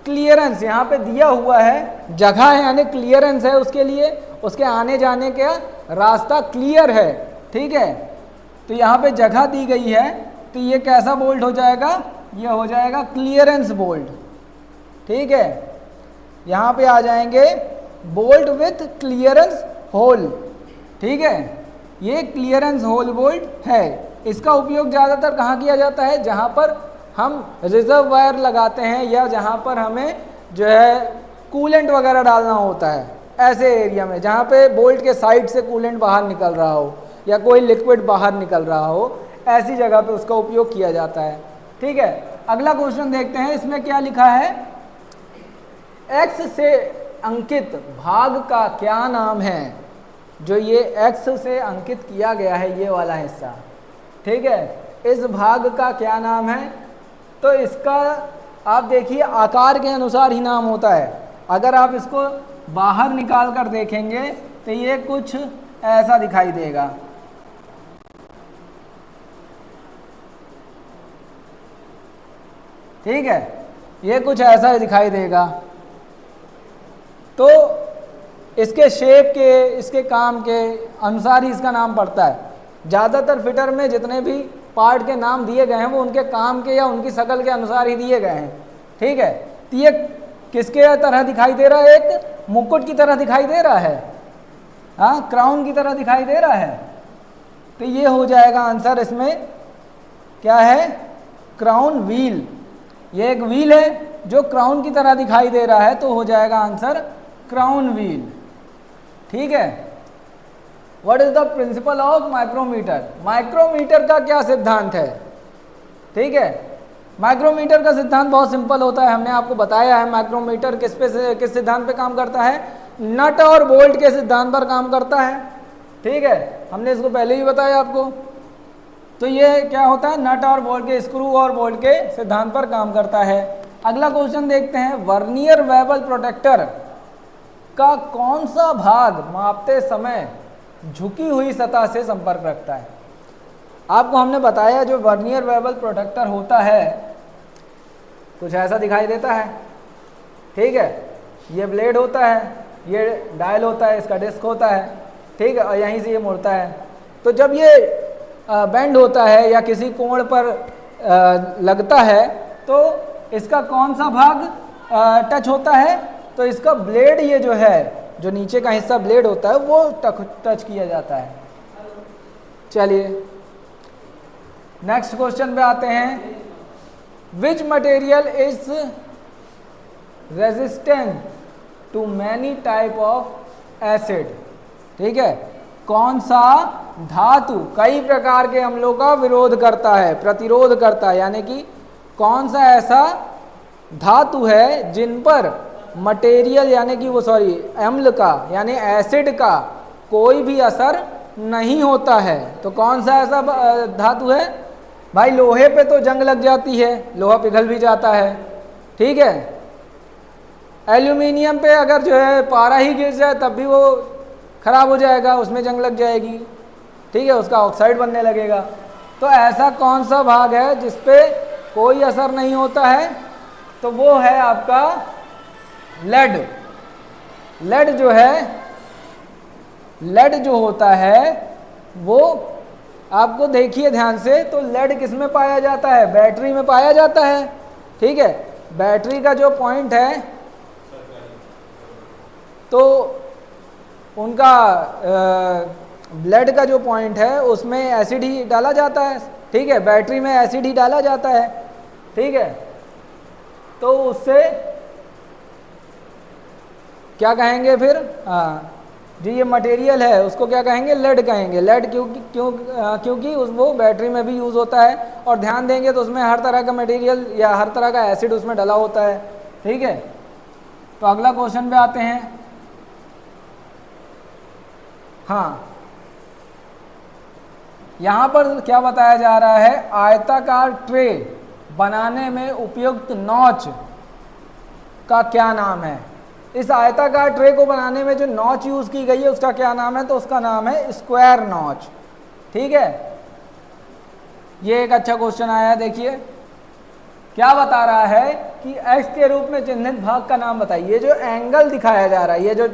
क्लियरेंस, यहाँ पे दिया हुआ है जगह है यानी क्लियरेंस है उसके लिए, उसके आने जाने का रास्ता क्लियर है, ठीक है। तो यहाँ पे जगह दी गई है, तो ये कैसा बोल्ट हो जाएगा, ये हो जाएगा क्लियरेंस बोल्ट, ठीक है। यहाँ पे आ जाएंगे बोल्ट विथ क्लियरेंस होल, ठीक है, ये क्लियरेंस होल बोल्ट है। इसका उपयोग ज़्यादातर कहाँ किया जाता है, जहाँ पर हम रिजर्व वायर लगाते हैं या जहाँ पर हमें जो है कूलेंट वगैरह डालना होता है, ऐसे एरिया में जहाँ पे बोल्ट के साइड से कूलेंट बाहर निकल रहा हो या कोई लिक्विड बाहर निकल रहा हो, ऐसी जगह पे उसका उपयोग किया जाता है, ठीक है। अगला क्वेश्चन देखते हैं, इसमें क्या लिखा है, एक्स से अंकित भाग का क्या नाम है। जो ये एक्स से अंकित किया गया है ये वाला हिस्सा, ठीक है, इस भाग का क्या नाम है, तो इसका आप देखिए आकार के अनुसार ही नाम होता है। अगर आप इसको बाहर निकाल कर देखेंगे तो ये कुछ ऐसा दिखाई देगा। ठीक है, ये कुछ ऐसा ही दिखाई देगा। तो इसके शेप के, इसके काम के अनुसार ही इसका नाम पड़ता है। ज़्यादातर फिटर में जितने भी पार्ट के नाम दिए गए हैं वो उनके काम के या उनकी शक्ल के अनुसार ही दिए गए हैं। ठीक है, तो ये किसके तरह दिखाई दे रहा है? एक मुकुट की तरह दिखाई दे रहा है, हाँ, क्राउन की तरह दिखाई दे रहा है। तो ये हो जाएगा आंसर। इसमें क्या है? Crown wheel. ये एक व्हील है जो क्राउन की तरह दिखाई दे रहा है, तो हो जाएगा आंसर क्राउन व्हील। ठीक है। What is the principle of micrometer? Micrometer का क्या सिद्धांत है? ठीक है, माइक्रोमीटर का सिद्धांत बहुत सिंपल होता है, हमने आपको बताया है। माइक्रोमीटर किस सिद्धांत पे काम करता है? नट और बोल्ट के सिद्धांत पर काम करता है। ठीक है, हमने इसको पहले ही बताया आपको। तो ये क्या होता है? नट और बोल्ट के, स्क्रू और बोल्ट के सिद्धांत पर काम करता है। अगला क्वेश्चन देखते हैं। वर्नियर बेवल प्रोटेक्टर का कौन सा भाग मापते समय झुकी हुई सतह से संपर्क रखता है? आपको हमने बताया जो वर्नियर बेवल प्रोटेक्टर होता है कुछ ऐसा दिखाई देता है। ठीक है, ये ब्लेड होता है, ये डायल होता है, इसका डिस्क होता है। ठीक है, और यहीं से ये मुड़ता है। तो जब ये बेंड होता है या किसी कोण पर लगता है तो इसका कौन सा भाग टच होता है? तो इसका ब्लेड, ये जो है, जो नीचे का हिस्सा ब्लेड होता है वो टच किया जाता है। चलिए नेक्स्ट क्वेश्चन पे आते हैं। Which material is resistant to many type of acid? ठीक है, कौन सा धातु कई प्रकार के अम्लों का विरोध करता है, प्रतिरोध करता है? यानी कि कौन सा ऐसा धातु है जिन पर मटेरियल यानी कि वो अम्ल का यानी एसिड का कोई भी असर नहीं होता है? तो कौन सा ऐसा धातु है? भाई लोहे पे तो जंग लग जाती है, लोहा पिघल भी जाता है। ठीक है, एल्यूमिनियम पे अगर जो है पारा ही गिर जाए तब भी वो खराब हो जाएगा, उसमें जंग लग जाएगी। ठीक है, उसका ऑक्साइड बनने लगेगा। तो ऐसा कौन सा भाग है जिस पे कोई असर नहीं होता है? तो वो है आपका लेड। लेड जो है, लेड जो होता है वो आपको देखिए ध्यान से, तो लेड किस में पाया जाता है? बैटरी में पाया जाता है। ठीक है, बैटरी का जो पॉइंट है तो उनका ब्लड का जो पॉइंट है उसमें एसिड ही डाला जाता है। ठीक है, बैटरी में एसिड ही डाला जाता है। ठीक है, तो उससे क्या कहेंगे फिर? हाँ जी, ये मटेरियल है उसको क्या कहेंगे? लेड कहेंगे। लेड क्योंकि वो बैटरी में भी यूज़ होता है, और ध्यान देंगे तो उसमें हर तरह का मटेरियल या हर तरह का एसिड उसमें डला होता है। ठीक है, तो अगला क्वेश्चन पे आते हैं। हाँ, यहाँ पर क्या बताया जा रहा है? आयताकार ट्रे बनाने में उपयुक्त नॉच का क्या नाम है? इस आयताकार ट्रे को बनाने में जो नॉच यूज की गई है उसका क्या नाम है? तो उसका नाम है स्क्वायर नॉच। ठीक है, ये एक अच्छा क्वेश्चन आया है। देखिए क्या बता रहा है कि एक्स के रूप में चिन्हित भाग का नाम बताइए। ये जो एंगल दिखाया जा रहा है, ये जो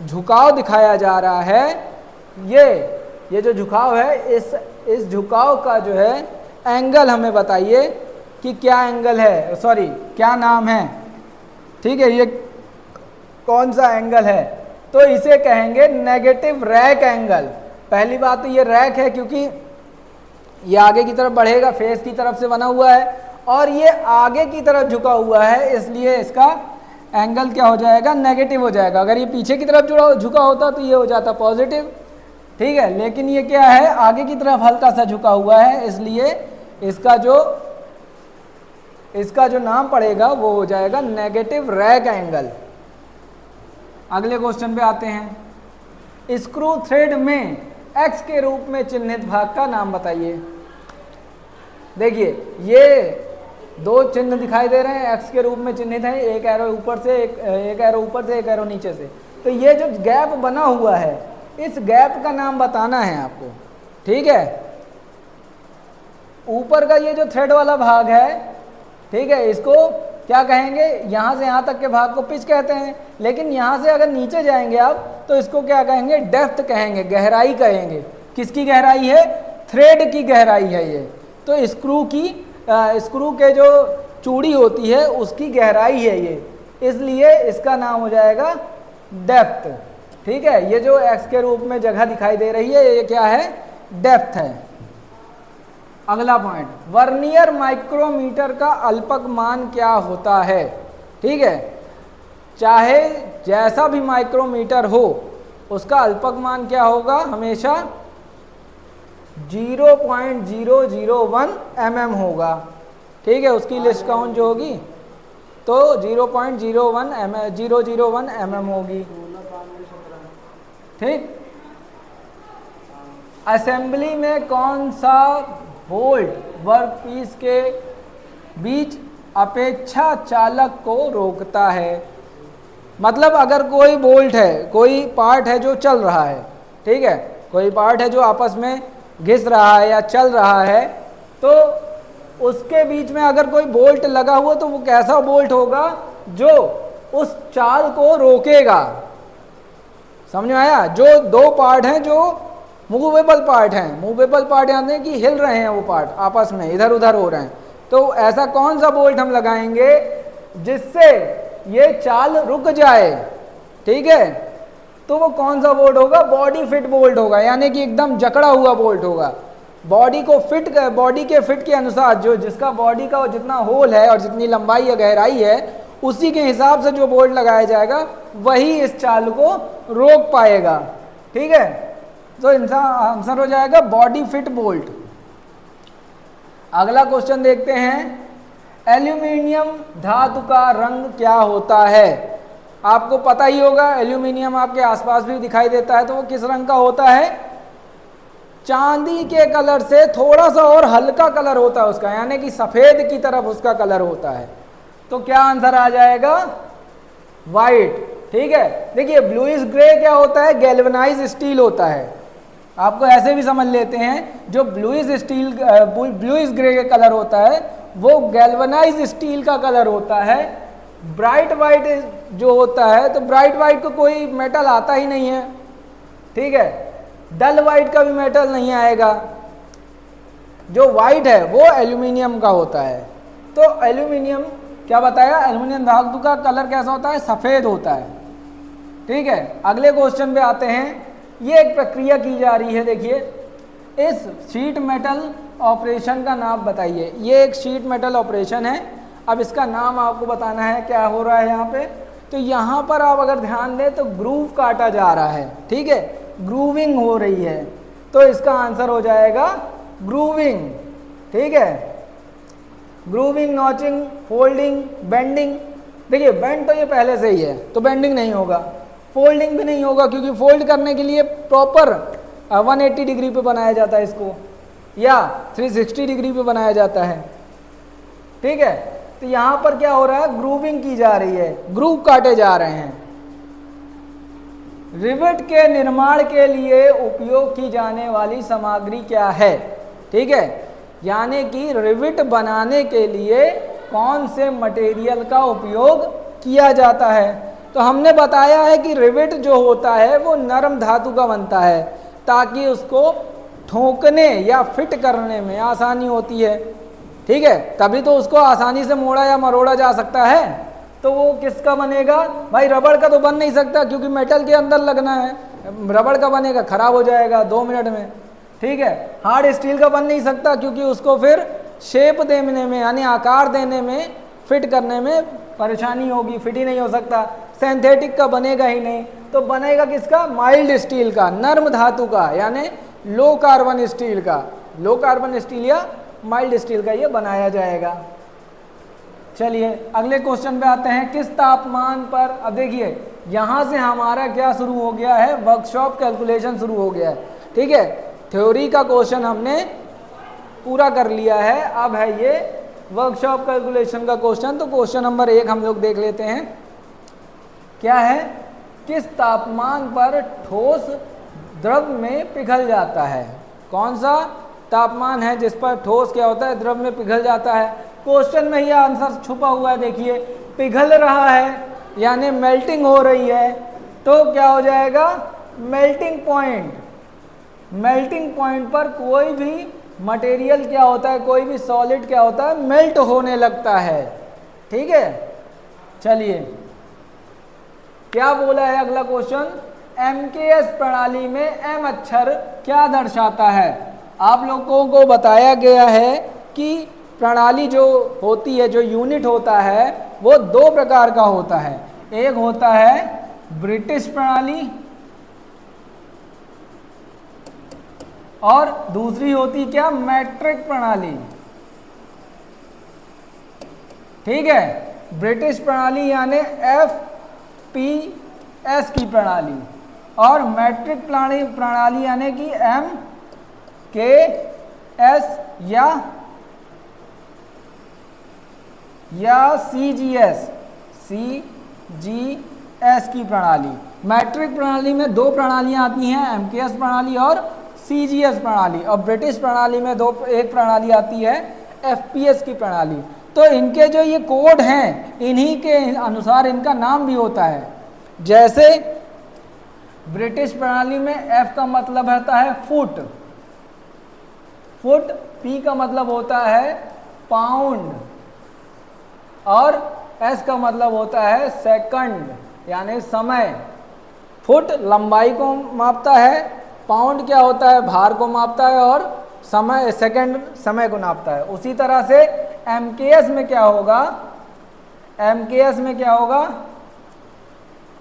झुकाव दिखाया जा रहा है, ये जो झुकाव है, इस झुकाव का जो है एंगल हमें बताइए कि क्या एंगल है, क्या नाम है। ठीक है, ये कौन सा एंगल है? तो इसे कहेंगे नेगेटिव रैक एंगल। पहली बात तो ये रैक है क्योंकि ये आगे की तरफ बढ़ेगा, फेस की तरफ से बना हुआ है, और ये आगे की तरफ झुका हुआ है, इसलिए इसका एंगल क्या हो जाएगा? नेगेटिव हो जाएगा। अगर ये पीछे की तरफ झुका होता तो ये हो जाता पॉजिटिव। ठीक है, लेकिन ये क्या है? आगे की तरफ हल्का सा झुका हुआ है, इसलिए इसका जो नाम पड़ेगा वो हो जाएगा नेगेटिव रैक एंगल। अगले क्वेश्चन पे आते हैं। स्क्रू थ्रेड में एक्स के रूप में चिन्हित भाग का नाम बताइए। देखिए ये दो चिन्ह दिखाई दे रहे हैं, एक्स के रूप में चिन्हित है, एक एरो ऊपर से, एक एरो ऊपर से, एक एरो नीचे से। तो ये जो गैप बना हुआ है, इस गैप का नाम बताना है आपको, ठीक है। ऊपर का ये जो थ्रेड वाला भाग है, ठीक है, इसको क्या कहेंगे, यहाँ से यहाँ तक के भाग को पिच कहते हैं। लेकिन यहाँ से अगर नीचे जाएंगे आप तो इसको क्या कहेंगे, डेप्थ कहेंगे, गहराई कहेंगे। किसकी गहराई है, थ्रेड की गहराई है ये। तो स्क्रू के जो चूड़ी होती है उसकी गहराई है ये, इसलिए इसका नाम हो जाएगा डेप्थ, ठीक है। ये जो एक्स के रूप में जगह दिखाई दे रही है, ये क्या है, डेप्थ है। अगला पॉइंट, वर्नियर माइक्रोमीटर का अल्पक मान क्या होता है, ठीक है। चाहे जैसा भी माइक्रोमीटर हो, उसका अल्पक मान क्या होगा, हमेशा 0.001 mm होगा, ठीक है। उसकी लिस्ट काउंट जो होगी तो 0.001 mm होगी, ठीक। असेंबली में कौन सा बोल्ट वर्कपीस के बीच अपेक्षा चालक को रोकता है। मतलब अगर कोई बोल्ट है, कोई पार्ट है जो चल रहा है, ठीक है, कोई पार्ट है जो आपस में घिस रहा है या चल रहा है, तो उसके बीच में अगर कोई बोल्ट लगा हुआ तो वो कैसा बोल्ट होगा, जो उस चाल को रोकेगा। समझ में आया। जो दो पार्ट हैं जो मूवेबल पार्ट हैं, मूवेबल पार्ट यानी कि हिल रहे हैं वो पार्ट, आपस में इधर उधर हो रहे हैं, तो ऐसा कौन सा बोल्ट हम लगाएंगे जिससे ये चाल रुक जाए, ठीक है। तो वो कौन सा बोल्ट होगा, बॉडी फिट बोल्ट होगा, यानी कि एकदम जकड़ा हुआ बोल्ट होगा। बॉडी को फिट, बॉडी के फिट के अनुसार, जो जिसका बॉडी का जितना होल है और जितनी लंबाई या गहराई है, उसी के हिसाब से जो बोल्ट लगाया जाएगा वही इस चाल को रोक पाएगा, ठीक है। तो आंसर हो जाएगा बॉडी फिट बोल्ट। अगला क्वेश्चन देखते हैं, एल्यूमिनियम धातु का रंग क्या होता है। आपको पता ही होगा, एल्यूमिनियम आपके आसपास भी दिखाई देता है, तो वो किस रंग का होता है, चांदी के कलर से थोड़ा सा और हल्का कलर होता है उसका, यानी कि सफेद की तरफ उसका कलर होता है। तो क्या आंसर आ जाएगा, वाइट, ठीक है। देखिए ब्लूइश ग्रे क्या होता है, गैल्वेनाइज स्टील होता है। आपको ऐसे भी समझ लेते हैं, जो ब्लूइश ग्रे का कलर होता है वो गैल्वेनाइज स्टील का कलर होता है। ब्राइट वाइट जो होता है, तो ब्राइट वाइट को कोई मेटल आता ही नहीं है, ठीक है। डल वाइट का भी मेटल नहीं आएगा। जो वाइट है वो एल्यूमिनियम का होता है। तो एल्यूमिनियम क्या बताया, एल्यूमिनियम धातु का कलर कैसा होता है, सफ़ेद होता है, ठीक है। अगले क्वेश्चन पे आते हैं। ये एक प्रक्रिया की जा रही है, देखिए, इस शीट मेटल ऑपरेशन का नाम बताइए। ये एक शीट मेटल ऑपरेशन है। अब इसका नाम आपको बताना है, क्या हो रहा है यहाँ पे। तो यहाँ पर आप अगर ध्यान दें तो ग्रूव काटा जा रहा है, ठीक है, ग्रूविंग हो रही है। तो इसका आंसर हो जाएगा ग्रूविंग, ठीक है। Grooving, notching, folding, bending. देखिए बेंड तो ये पहले से ही है, तो बेंडिंग नहीं होगा, फोल्डिंग भी नहीं होगा, क्योंकि फोल्ड करने के लिए प्रॉपर 180 डिग्री पे बनाया जाता है इसको, या 360 डिग्री पे बनाया जाता है, ठीक है। तो यहाँ पर क्या हो रहा है, ग्रूविंग की जा रही है, ग्रूव काटे जा रहे हैं। रिवेट के निर्माण के लिए उपयोग की जाने वाली सामग्री क्या है, ठीक है। यानी कि रिवेट बनाने के लिए कौन से मटेरियल का उपयोग किया जाता है। तो हमने बताया है कि रिवेट जो होता है वो नरम धातु का बनता है, ताकि उसको ठोकने या फिट करने में आसानी होती है, ठीक है। तभी तो उसको आसानी से मोड़ा या मरोड़ा जा सकता है। तो वो किसका बनेगा भाई, रबड़ का तो बन नहीं सकता, क्योंकि मेटल के अंदर लगना है। रबड़ का बनेगा, खराब हो जाएगा 2 मिनट में, ठीक है। हार्ड स्टील का बन नहीं सकता, क्योंकि उसको फिर शेप देने में, यानी आकार देने में, फिट करने में परेशानी होगी, फिट ही नहीं हो सकता। सिंथेटिक का बनेगा ही नहीं। तो बनेगा किसका, माइल्ड स्टील का, नर्म धातु का, यानी लो कार्बन स्टील का। लो कार्बन स्टील या माइल्ड स्टील का ये बनाया जाएगा। चलिए अगले क्वेश्चन पे आते हैं, किस तापमान पर। अब देखिए यहाँ से हमारा क्या शुरू हो गया है, वर्कशॉप कैलकुलेशन शुरू हो गया है, ठीक है। थ्योरी का क्वेश्चन हमने पूरा कर लिया है। अब है ये वर्कशॉप कैलकुलेशन का क्वेश्चन। तो क्वेश्चन नंबर 1 हम लोग देख लेते हैं। क्या है? किस तापमान पर ठोस द्रव में पिघल जाता है? कौन सा तापमान है जिस पर ठोस क्या होता है, द्रव में पिघल जाता है? क्वेश्चन में ही आंसर छुपा हुआ है। देखिए, पिघल रहा है यानी मेल्टिंग हो रही है, तो क्या हो जाएगा? Melting point. मेल्टिंग पॉइंट पर कोई भी मटेरियल क्या होता है, कोई भी सॉलिड क्या होता है, मेल्ट होने लगता है। ठीक है, चलिए क्या बोला है अगला क्वेश्चन? एमकेएस प्रणाली में एम अक्षर क्या दर्शाता है? आप लोगों को बताया गया है कि प्रणाली जो होती है, जो यूनिट होता है, वो 2 प्रकार का होता है। एक होता है ब्रिटिश प्रणाली और दूसरी होती क्या? मैट्रिक प्रणाली। ठीक है, ब्रिटिश प्रणाली यानी FPS की प्रणाली और मैट्रिक प्रणाली यानी कि MKS या CGS की प्रणाली। मैट्रिक प्रणाली में 2 प्रणालियां आती हैं, MKS प्रणाली और CGS प्रणाली, और ब्रिटिश प्रणाली में एक प्रणाली आती है FPS की प्रणाली। तो इनके जो ये कोड हैं, इन्हीं के अनुसार इनका नाम भी होता है। जैसे ब्रिटिश प्रणाली में F का मतलब होता है फुट, P का मतलब होता है पाउंड और S का मतलब होता है सेकंड यानी समय। फुट लंबाई को मापता है, पाउंड क्या होता है? भार को मापता है, और समय सेकंड समय को नापता है। उसी तरह से MKS में क्या होगा?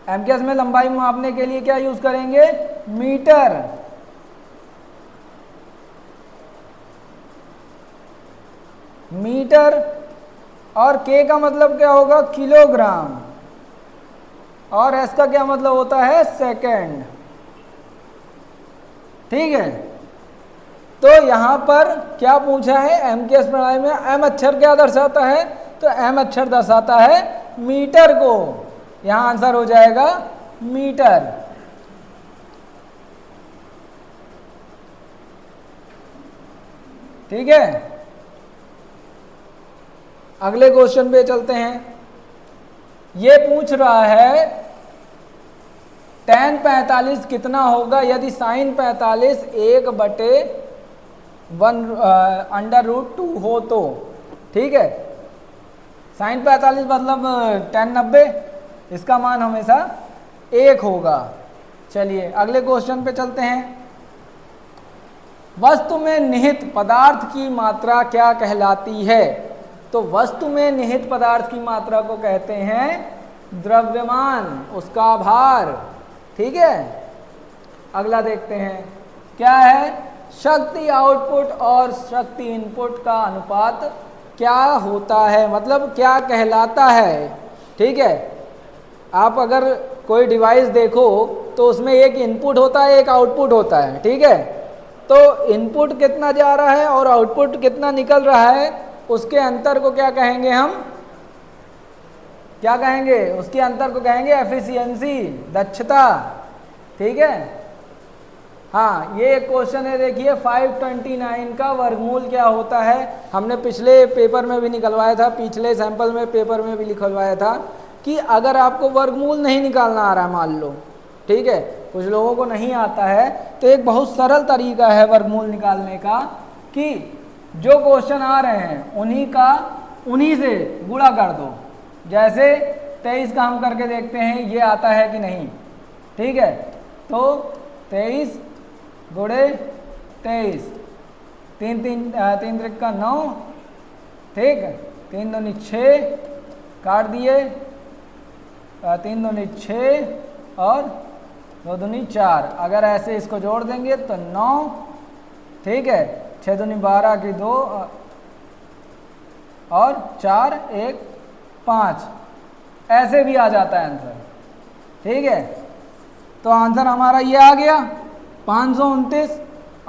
MKS में लंबाई मापने के लिए क्या यूज करेंगे? मीटर। और K का मतलब क्या होगा? किलोग्राम। और S का क्या मतलब होता है? सेकंड। ठीक है, तो यहां पर क्या पूछा है? MKS प्रणाली में M अक्षर क्या दर्शाता है? तो M अक्षर दर्शाता है मीटर को। यहां आंसर हो जाएगा मीटर। ठीक है, अगले क्वेश्चन पे चलते हैं। ये पूछ रहा है tan 45 कितना होगा यदि sin 45 1/√2 हो तो? ठीक है, sin 45 मतलब tan 90, इसका मान हमेशा 1 होगा। चलिए अगले क्वेश्चन पे चलते हैं। वस्तु में निहित पदार्थ की मात्रा क्या कहलाती है? तो वस्तु में निहित पदार्थ की मात्रा को कहते हैं द्रव्यमान, उसका भार। ठीक है, अगला देखते हैं क्या है? शक्ति आउटपुट और शक्ति इनपुट का अनुपात क्या होता है, मतलब क्या कहलाता है? ठीक है, आप अगर कोई डिवाइस देखो तो उसमें एक इनपुट होता है, एक आउटपुट होता है। ठीक है, तो इनपुट कितना जा रहा है और आउटपुट कितना निकल रहा है, उसके अंतर को क्या कहेंगे? हम क्या कहेंगे? उसके अंतर को कहेंगे एफिशिएंसी, दक्षता। ठीक है, हाँ, ये एक क्वेश्चन है। देखिए 529 का वर्गमूल क्या होता है? हमने पिछले पेपर में भी निकलवाया था, पिछले सैंपल में पेपर में भी निकलवाया था कि अगर आपको वर्गमूल नहीं निकालना आ रहा है, मान लो, ठीक है, कुछ लोगों को नहीं आता है, तो एक बहुत सरल तरीका है वर्गमूल निकालने का कि जो क्वेश्चन आ रहे हैं उन्हीं से गुणा कर दो। जैसे 23 का हम करके देखते हैं, ये आता है कि नहीं। ठीक है, तो 23 गुणे 23, 3 त्रिक का 9, ठीक है, 3 दूनी 6, काट दिए, 3 दूनी 6 और 2 दूनी 4। अगर ऐसे इसको जोड़ देंगे तो 9, ठीक है, 6 दूनी 12 की 2 और 4 1 5, ऐसे भी आ जाता है आंसर। ठीक है, तो आंसर हमारा ये आ गया 529।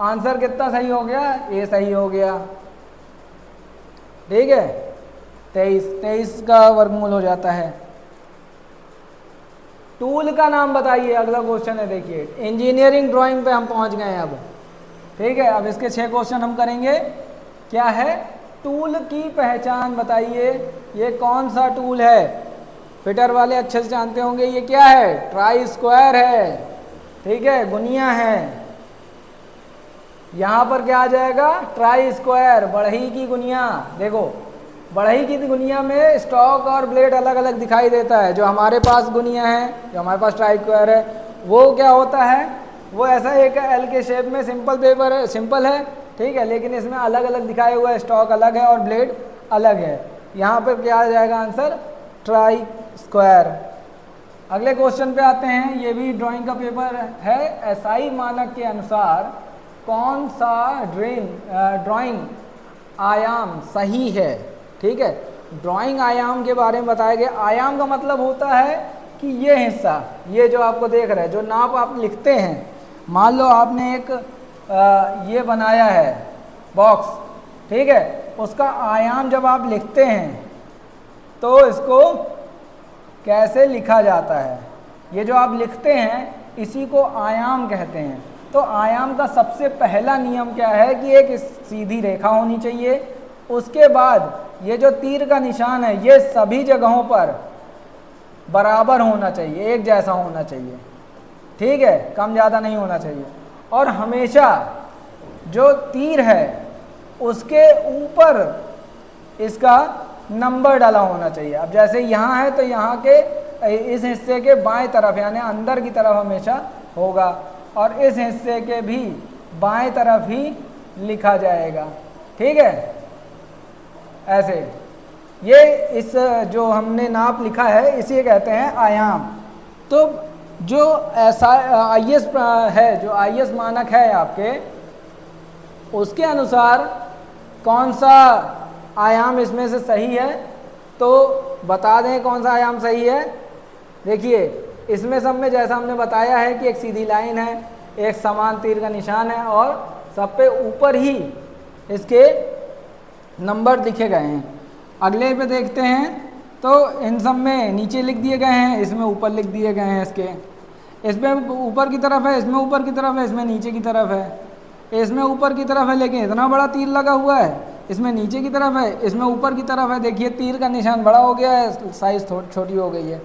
आंसर कितना सही हो गया? ये सही हो गया। ठीक है। 23 का वर्गमूल हो जाता है। टूल का नाम बताइए, अगला क्वेश्चन है, देखिए इंजीनियरिंग ड्राइंग पे हम पहुंच गए हैं अब। ठीक है, अब इसके 6 क्वेश्चन हम करेंगे। क्या है? टूल की पहचान बताइए, ये कौन सा टूल है? फिटर वाले अच्छे से जानते होंगे ये क्या है, ट्राई स्क्वायर है। ठीक है, गुनिया है। यहाँ पर क्या आ जाएगा, ट्राई स्क्वायर, बढ़ई की गुनिया। देखो बढ़ई की गुनिया में स्टॉक और ब्लेड अलग अलग दिखाई देता है। जो हमारे पास गुनिया है, जो हमारे पास ट्राई स्क्वायर है, वो क्या होता है, वो ऐसा एक एल के शेप में सिंपल पेपर है, सिंपल है। ठीक है, लेकिन इसमें अलग अलग दिखाए हुआ है, स्टॉक अलग है और ब्लेड अलग है। यहाँ पर क्या आ जाएगा आंसर, ट्राई स्क्वायर। अगले क्वेश्चन पे आते हैं, ये भी ड्राइंग का पेपर है। एसआई मानक के अनुसार कौन सा ड्राइंग आयाम सही है? ठीक है, ड्राइंग आयाम के बारे में बताया गया। आयाम का मतलब होता है कि ये हिस्सा, ये जो आपको देख रहे हैं, जो नाप आप लिखते हैं, मान लो आपने एक ये बनाया है बॉक्स, ठीक है, उसका आयाम जब आप लिखते हैं तो इसको कैसे लिखा जाता है? ये जो आप लिखते हैं इसी को आयाम कहते हैं। तो आयाम का सबसे पहला नियम क्या है कि एक सीधी रेखा होनी चाहिए। उसके बाद ये जो तीर का निशान है ये सभी जगहों पर बराबर होना चाहिए, एक जैसा होना चाहिए। ठीक है, कम ज़्यादा नहीं होना चाहिए। और हमेशा जो तीर है उसके ऊपर इसका नंबर डाला होना चाहिए। अब जैसे यहाँ है तो यहाँ के इस हिस्से के बाएं तरफ यानी अंदर की तरफ हमेशा होगा और इस हिस्से के भी बाएं तरफ ही लिखा जाएगा। ठीक है, ऐसे ये इस जो हमने नाप लिखा है इसे कहते हैं आयाम। तो जो ऐसा आईएस है, जो आईएस मानक है आपके, उसके अनुसार कौन सा आयाम इसमें से सही है, तो बता दें कौन सा आयाम सही है। देखिए इसमें सब में जैसा हमने बताया है कि एक सीधी लाइन है, एक समान तीर का निशान है और सब पे ऊपर ही इसके नंबर लिखे गए हैं। अगले पे देखते हैं तो इन सब में नीचे लिख दिए गए हैं, इसमें ऊपर लिख दिए गए हैं। इसमें ऊपर की तरफ है, इसमें ऊपर की तरफ है, इसमें नीचे की तरफ है। इसमें ऊपर की तरफ है लेकिन इतना बड़ा तीर लगा हुआ है, इसमें नीचे की तरफ है, इसमें ऊपर की तरफ है। देखिए तीर का निशान बड़ा हो गया है, साइज़ छोटी हो गई है।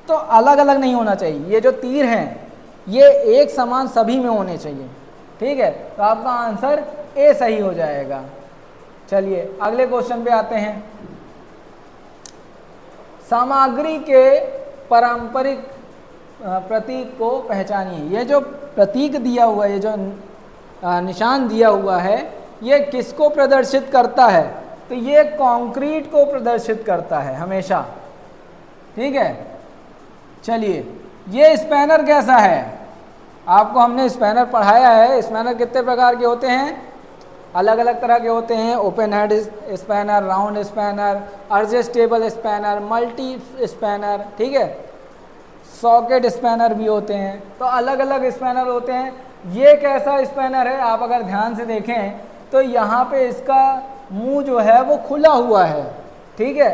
तो अलग अलग नहीं होना चाहिए, ये जो तीर हैं ये एक समान सभी में होने चाहिए। ठीक है, तो आपका आंसर ए सही हो जाएगा। चलिए अगले क्वेश्चन पे आते हैं। सामग्री के पारंपरिक प्रतीक को पहचानिए। ये जो प्रतीक दिया हुआ है, ये जो निशान दिया हुआ है, ये किसको प्रदर्शित करता है? तो ये कंक्रीट को प्रदर्शित करता है हमेशा। ठीक है, चलिए ये स्पैनर कैसा है? आपको हमने स्पैनर पढ़ाया है। स्पैनर कितने प्रकार के होते हैं? अलग अलग तरह के होते हैं। Open head spanner, round spanner, adjustable spanner, multi spanner, ठीक है, सॉकेट स्पैनर भी होते हैं। तो अलग अलग स्पैनर होते हैं। ये कैसा स्पैनर है? आप अगर ध्यान से देखें तो यहाँ पे इसका मुंह जो है वो खुला हुआ है। ठीक है,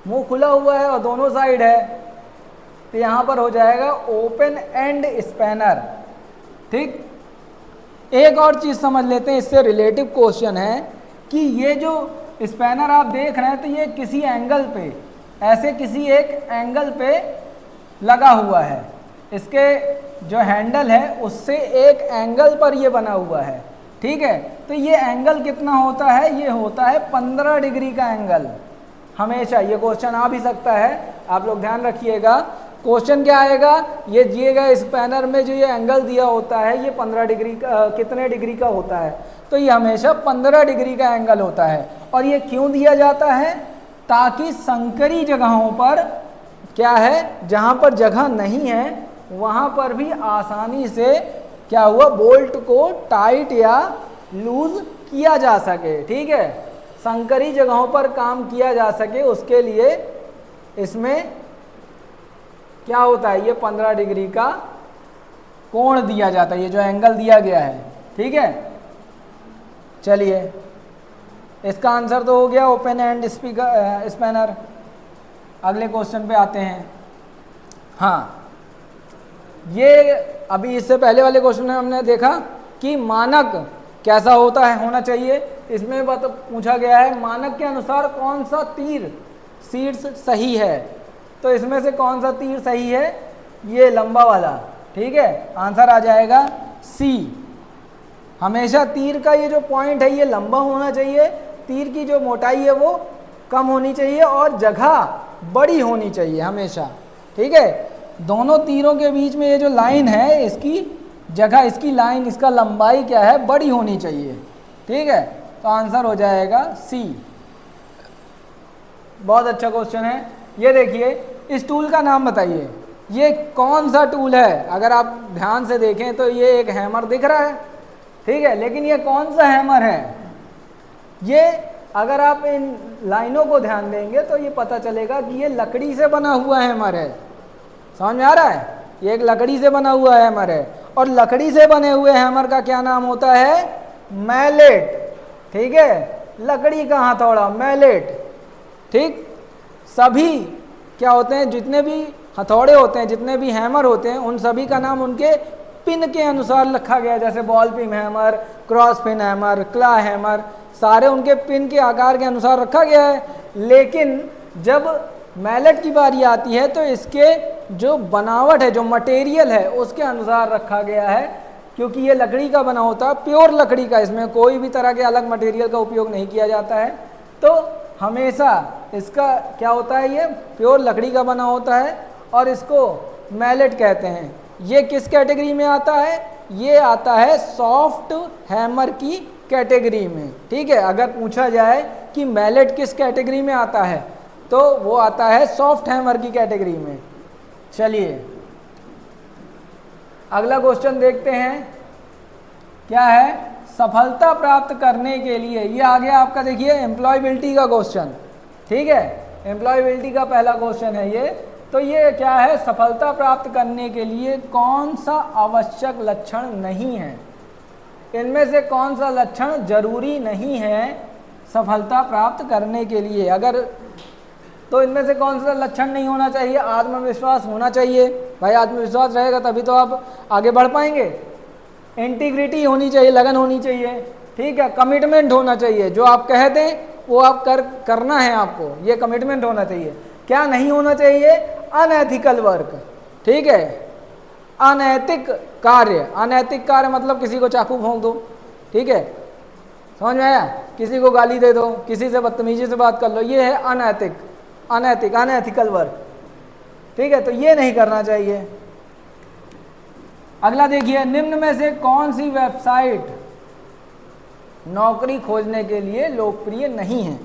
मुंह खुला हुआ है और दोनों साइड है, तो यहाँ पर हो जाएगा ओपन एंड स्पैनर। ठीक, एक और चीज़ समझ लेते हैं, इससे रिलेटिव क्वेश्चन है कि ये जो स्पैनर आप देख रहे हैं तो ये किसी एंगल पे, ऐसे किसी एक एंगल पे लगा हुआ है। इसके जो हैंडल है उससे एक एंगल पर ये बना हुआ है। ठीक है, तो ये एंगल कितना होता है? ये होता है 15 डिग्री का एंगल। हमेशा ये क्वेश्चन आ भी सकता है, आप लोग ध्यान रखिएगा। क्वेश्चन क्या आएगा? ये दिए गए स्पैनर में जो ये एंगल दिया होता है ये 15 डिग्री का, कितने डिग्री का होता है? तो ये हमेशा 15 डिग्री का एंगल होता है। और ये क्यों दिया जाता है? ताकि संकरी जगहों पर क्या है, जहाँ पर जगह नहीं है वहाँ पर भी आसानी से क्या हुआ, बोल्ट को टाइट या लूज किया जा सके। ठीक है, संकरी जगहों पर काम किया जा सके उसके लिए इसमें क्या होता है, ये 15 डिग्री का कोण दिया जाता है, ये जो एंगल दिया गया है। ठीक है, चलिए इसका आंसर तो हो गया ओपन एंड स्पीकर स्पैनर। अगले क्वेश्चन पे आते हैं। हाँ, ये अभी इससे पहले वाले क्वेश्चन में हमने देखा कि मानक कैसा होता है, होना चाहिए। इसमें पूछा गया है मानक के अनुसार कौन सा तीर शीर्ष सही है। तो इसमें से कौन सा तीर सही है, ये लंबा वाला, ठीक है। आंसर आ जाएगा सी। हमेशा तीर का ये जो पॉइंट है ये लंबा होना चाहिए, तीर की जो मोटाई है वो कम होनी चाहिए और जगह बड़ी होनी चाहिए हमेशा, ठीक है। दोनों तीरों के बीच में ये जो लाइन है इसकी जगह, इसकी लाइन, इसका लंबाई क्या है, बड़ी होनी चाहिए, ठीक है। तो आंसर हो जाएगा सी। बहुत अच्छा क्वेश्चन है। ये देखिए, इस टूल का नाम बताइए, ये कौन सा टूल है। अगर आप ध्यान से देखें तो ये एक हैमर दिख रहा है, ठीक है, लेकिन ये कौन सा हैमर है। ये अगर आप इन लाइनों को ध्यान देंगे तो ये पता चलेगा कि ये लकड़ी से बना हुआ हैमर है। समझ में आ रहा है, ये एक लकड़ी से बना हुआ हैमर है। और लकड़ी से बने हुए हैमर का क्या नाम होता है, मैलेट, ठीक है। लकड़ी का हथौड़ा, मैलेट, ठीक। सभी क्या होते हैं, जितने भी हथौड़े होते हैं, जितने भी हैमर होते हैं, उन सभी का नाम उनके पिन के अनुसार रखा गया है। जैसे ball pin hammer, cross pin hammer, क्ला हैमर, सारे उनके पिन के आकार के अनुसार रखा गया है। लेकिन जब मैलेट की बारी आती है तो इसके जो बनावट है, जो मटेरियल है, उसके अनुसार रखा गया है। क्योंकि ये लकड़ी का बना होता है, प्योर लकड़ी का, इसमें कोई भी तरह के अलग मटेरियल का उपयोग नहीं किया जाता है। तो हमेशा इसका क्या होता है, ये प्योर लकड़ी का बना होता है और इसको मैलेट कहते हैं। ये किस कैटेगरी में आता है, ये आता है सॉफ्ट हैमर की कैटेगरी में, ठीक है। अगर पूछा जाए कि मैलेट किस कैटेगरी में आता है तो वो आता है सॉफ्ट हैमर की कैटेगरी में। चलिए अगला क्वेश्चन देखते हैं, क्या है। सफलता प्राप्त करने के लिए, ये आ गया आपका, देखिए एम्प्लॉयबिलिटी का क्वेश्चन, ठीक है। एम्प्लॉयबिलिटी का पहला क्वेश्चन है ये। तो ये क्या है, सफलता प्राप्त करने के लिए कौन सा आवश्यक लक्षण नहीं है, इनमें से कौन सा लक्षण जरूरी नहीं है सफलता प्राप्त करने के लिए। अगर तो इनमें से कौन सा लक्षण नहीं होना चाहिए, आत्मविश्वास होना चाहिए। भाई आत्मविश्वास रहेगा तभी तो आप आगे बढ़ पाएंगे। इंटीग्रिटी होनी चाहिए, लगन होनी चाहिए, ठीक है। कमिटमेंट होना चाहिए, जो आप कह दें वो आप करना है आपको, ये कमिटमेंट होना चाहिए। क्या नहीं होना चाहिए, अनएथिकल वर्क, ठीक है। अनैतिक कार्य, अनैतिक कार्य मतलब किसी को चाकू भोंक दो, ठीक है, समझ में आया। किसी को गाली दे दो, किसी से बदतमीजी से बात कर लो, ये है अनैतिक, अनएथिकल वर्क, ठीक है। तो ये नहीं करना चाहिए। अगला देखिए, निम्न में से कौन सी वेबसाइट नौकरी खोजने के लिए लोकप्रिय नहीं है।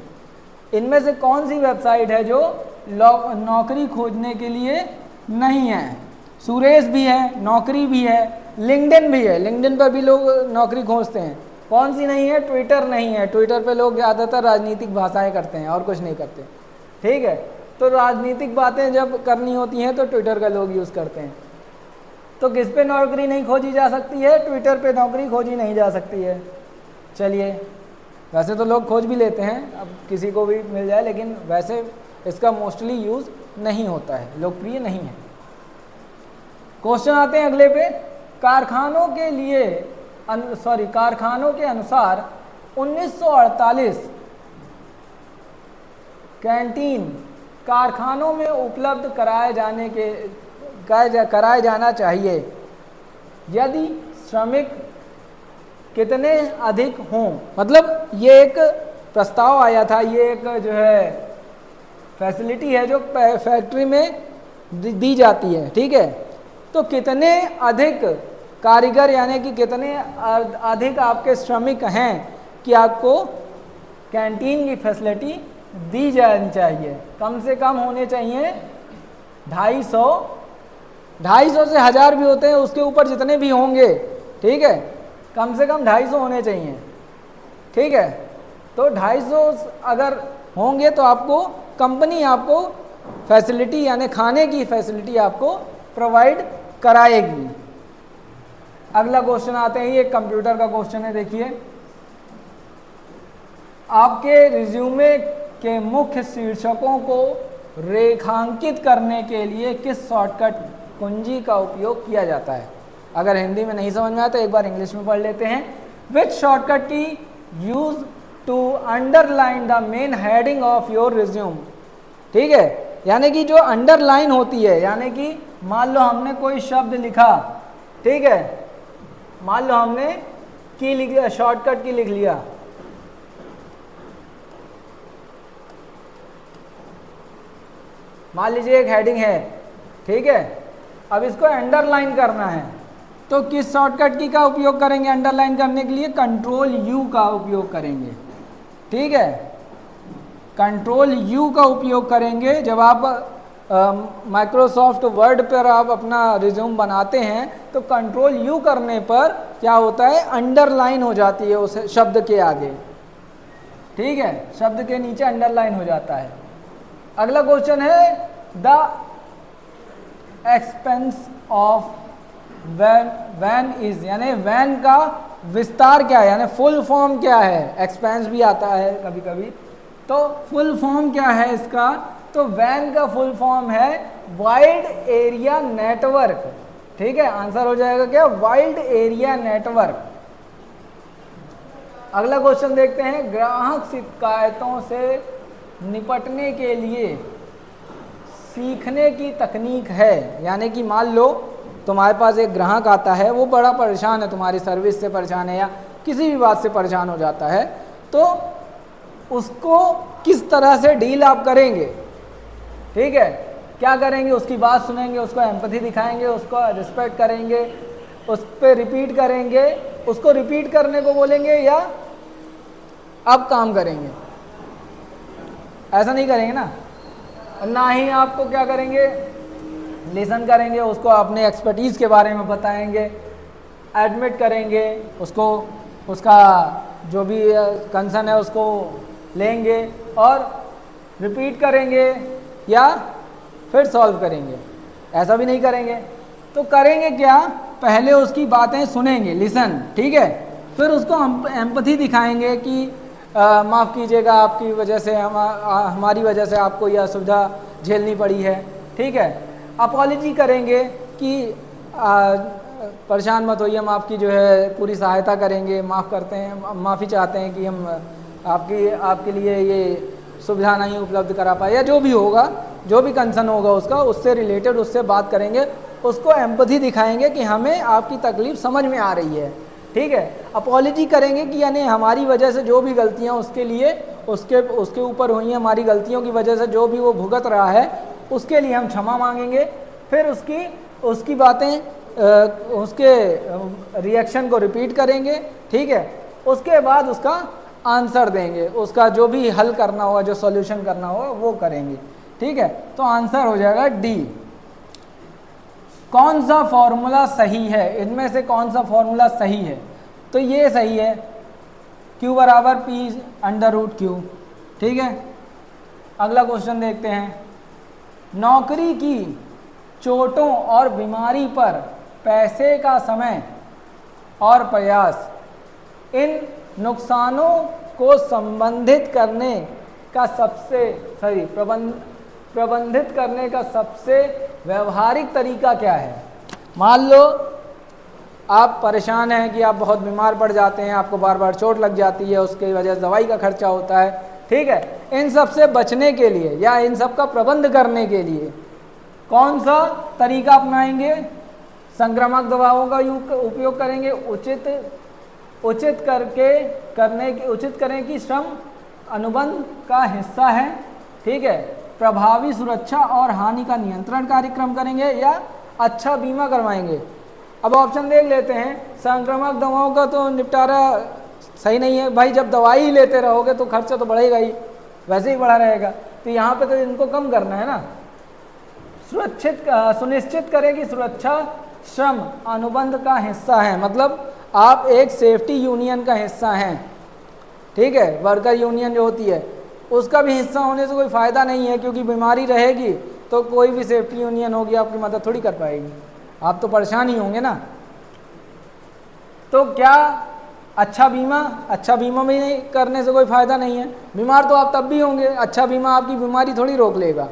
इनमें से कौन सी वेबसाइट है जो नौकरी खोजने के लिए नहीं है। सुरेश भी है, नौकरी भी है, लिंक्डइन भी है, लिंक्डइन पर भी लोग नौकरी खोजते हैं। कौन सी नहीं है, ट्विटर नहीं है, ट्विटर पे लोग ज़्यादातर राजनीतिक भाषाएं करते हैं और कुछ नहीं करते, ठीक है। तो राजनीतिक बातें जब करनी होती हैं तो ट्विटर का लोग यूज़ करते हैं। तो किस पे नौकरी नहीं खोजी जा सकती है, ट्विटर पे नौकरी खोजी नहीं जा सकती है। चलिए, वैसे तो लोग खोज भी लेते हैं, अब किसी को भी मिल जाए, लेकिन वैसे इसका मोस्टली यूज़ नहीं होता है, लोकप्रिय नहीं है। क्वेश्चन आते हैं अगले पे। कारखानों के अनुसार 1948 कैंटीन कारखानों में उपलब्ध कराए जाना चाहिए यदि श्रमिक कितने अधिक हों। मतलब ये एक प्रस्ताव आया था, ये एक जो है फैसिलिटी है जो फैक्ट्री में दी जाती है, ठीक है। तो कितने अधिक कारीगर यानी कि कितने अधिक आपके श्रमिक हैं कि आपको कैंटीन की फैसिलिटी दी जानी चाहिए। कम से कम होने चाहिए 250 से 1000 भी होते हैं, उसके ऊपर जितने भी होंगे, ठीक है, कम से कम 250 होने चाहिए, ठीक है। तो 250 अगर होंगे तो आपको कंपनी आपको फैसिलिटी यानी खाने की फैसिलिटी आपको प्रोवाइड कराएगी। अगला क्वेश्चन आते हैं, ये कंप्यूटर का क्वेश्चन है। देखिए, आपके रिज्यूमे के मुख्य शीर्षकों को रेखांकित करने के लिए किस शॉर्टकट कुंजी का उपयोग किया जाता है? अगर हिंदी में नहीं समझ में आया तो एक बार इंग्लिश में पढ़ लेते हैं। Which shortcut key use to underline the main heading of your resume. ठीक है, यानी कि जो अंडरलाइन होती है, यानी कि मान लो हमने कोई शब्द लिखा, ठीक है, मान लो हमने की लिख लिया, शॉर्टकट की लिख लिया, मान लीजिए एक हेडिंग है, ठीक है, अब इसको अंडरलाइन करना है तो किस शॉर्टकट की का उपयोग करेंगे? अंडरलाइन करने के लिए कंट्रोल यू का उपयोग करेंगे। ठीक है, कंट्रोल यू का उपयोग करेंगे। जब आप माइक्रोसॉफ्ट वर्ड पर आप अपना रिज्यूम बनाते हैं तो कंट्रोल यू करने पर क्या होता है? अंडरलाइन हो जाती है उस शब्द के आगे। ठीक है, शब्द के नीचे अंडरलाइन हो जाता है। अगला क्वेश्चन है द एक्सपेंस ऑफ वैन इज, यानी वैन का विस्तार क्या है, यानी फुल फॉर्म क्या है? एक्सपेंस भी आता है कभी कभी, तो फुल फॉर्म क्या है इसका? तो वैन का फुल फॉर्म है वाइड एरिया नेटवर्क। ठीक है, आंसर हो जाएगा क्या? Wide area network. अगला क्वेश्चन देखते हैं, ग्राहक शिकायतों से निपटने के लिए सीखने की तकनीक है। यानी कि मान लो तुम्हारे पास एक ग्राहक आता है, वो बड़ा परेशान है, तुम्हारी सर्विस से परेशान है या किसी भी बात से परेशान हो जाता है, तो उसको किस तरह से डील आप करेंगे? ठीक है, क्या करेंगे? उसकी बात सुनेंगे, उसको एम्पैथी दिखाएंगे, उसको रिस्पेक्ट करेंगे, उस पर रिपीट करेंगे, उसको रिपीट करने को बोलेंगे या अब काम करेंगे? ऐसा नहीं करेंगे ना। ना ही आपको क्या करेंगे? लिसन करेंगे, उसको अपने एक्सपर्टीज़ के बारे में बताएंगे, एडमिट करेंगे, उसको उसका जो भी कंसर्न है उसको लेंगे और रिपीट करेंगे या फिर सॉल्व करेंगे। ऐसा भी नहीं करेंगे। तो करेंगे क्या? पहले उसकी बातें सुनेंगे, लिसन, ठीक है, फिर उसको हम एम्पैथी दिखाएंगे कि माफ़ कीजिएगा, आपकी वजह से हमारी वजह से आपको यह असुविधा झेलनी पड़ी है। ठीक है, अपॉलॉजी करेंगे कि परेशान मत होइए, हम आपकी जो है पूरी सहायता करेंगे, माफ़ करते हैं, माफ़ी चाहते हैं कि हम आपके लिए ये सुविधा नहीं उपलब्ध करा पाए, या जो भी होगा, जो भी कंसर्न होगा उसका, उससे रिलेटेड उससे बात करेंगे, उसको एम्पैथी दिखाएंगे कि हमें आपकी तकलीफ़ समझ में आ रही है। ठीक है, अपॉलॉजी करेंगे कि यानी हमारी वजह से जो भी गलतियां उसके लिए उसके ऊपर हुई हैं, हमारी गलतियों की वजह से जो भी वो भुगत रहा है उसके लिए हम क्षमा मांगेंगे। फिर उसकी बातें, उसके रिएक्शन को रिपीट करेंगे। ठीक है, उसके बाद उसका आंसर देंगे, उसका जो भी हल करना होगा, जो सॉल्यूशन करना होगा वो करेंगे। ठीक है, तो आंसर हो जाएगा डी। कौन सा फॉर्मूला सही है? इनमें से कौन सा फॉर्मूला सही है? तो ये सही है, Q बराबर P√Q। ठीक है, अगला क्वेश्चन देखते हैं, नौकरी की चोटों और बीमारी पर पैसे का समय और प्रयास, इन नुकसानों को प्रबंधित करने का सबसे व्यवहारिक तरीका क्या है? मान लो आप परेशान हैं कि आप बहुत बीमार पड़ जाते हैं, आपको बार बार चोट लग जाती है, उसकी वजह से दवाई का खर्चा होता है। ठीक है, इन सब से बचने के लिए या इन सब का प्रबंध करने के लिए कौन सा तरीका अपनाएंगे? संक्रामक दवाओं का उपयोग करेंगे, उचित करें कि श्रम अनुबंध का हिस्सा है। ठीक है, प्रभावी सुरक्षा और हानि का नियंत्रण कार्यक्रम करेंगे या अच्छा बीमा करवाएंगे। अब ऑप्शन देख लेते हैं। संक्रामक दवाओं का तो निपटारा सही नहीं है भाई, जब दवाई ही लेते रहोगे तो खर्चा तो बढ़ेगा ही, वैसे ही बढ़ा रहेगा, तो यहाँ पे तो इनको कम करना है ना। सुनिश्चित करें कि सुरक्षा श्रम अनुबंध का हिस्सा है, मतलब आप एक सेफ्टी यूनियन का हिस्सा हैं। ठीक है, वर्कर यूनियन जो होती है उसका भी हिस्सा होने से कोई फ़ायदा नहीं है, क्योंकि बीमारी रहेगी तो कोई भी सेफ्टी यूनियन होगी आपकी मदद थोड़ी कर पाएगी, आप तो परेशान ही होंगे ना। तो क्या अच्छा बीमा भी नहीं करने से कोई फ़ायदा नहीं है, बीमार तो आप तब भी होंगे, अच्छा बीमा आपकी बीमारी थोड़ी रोक लेगा,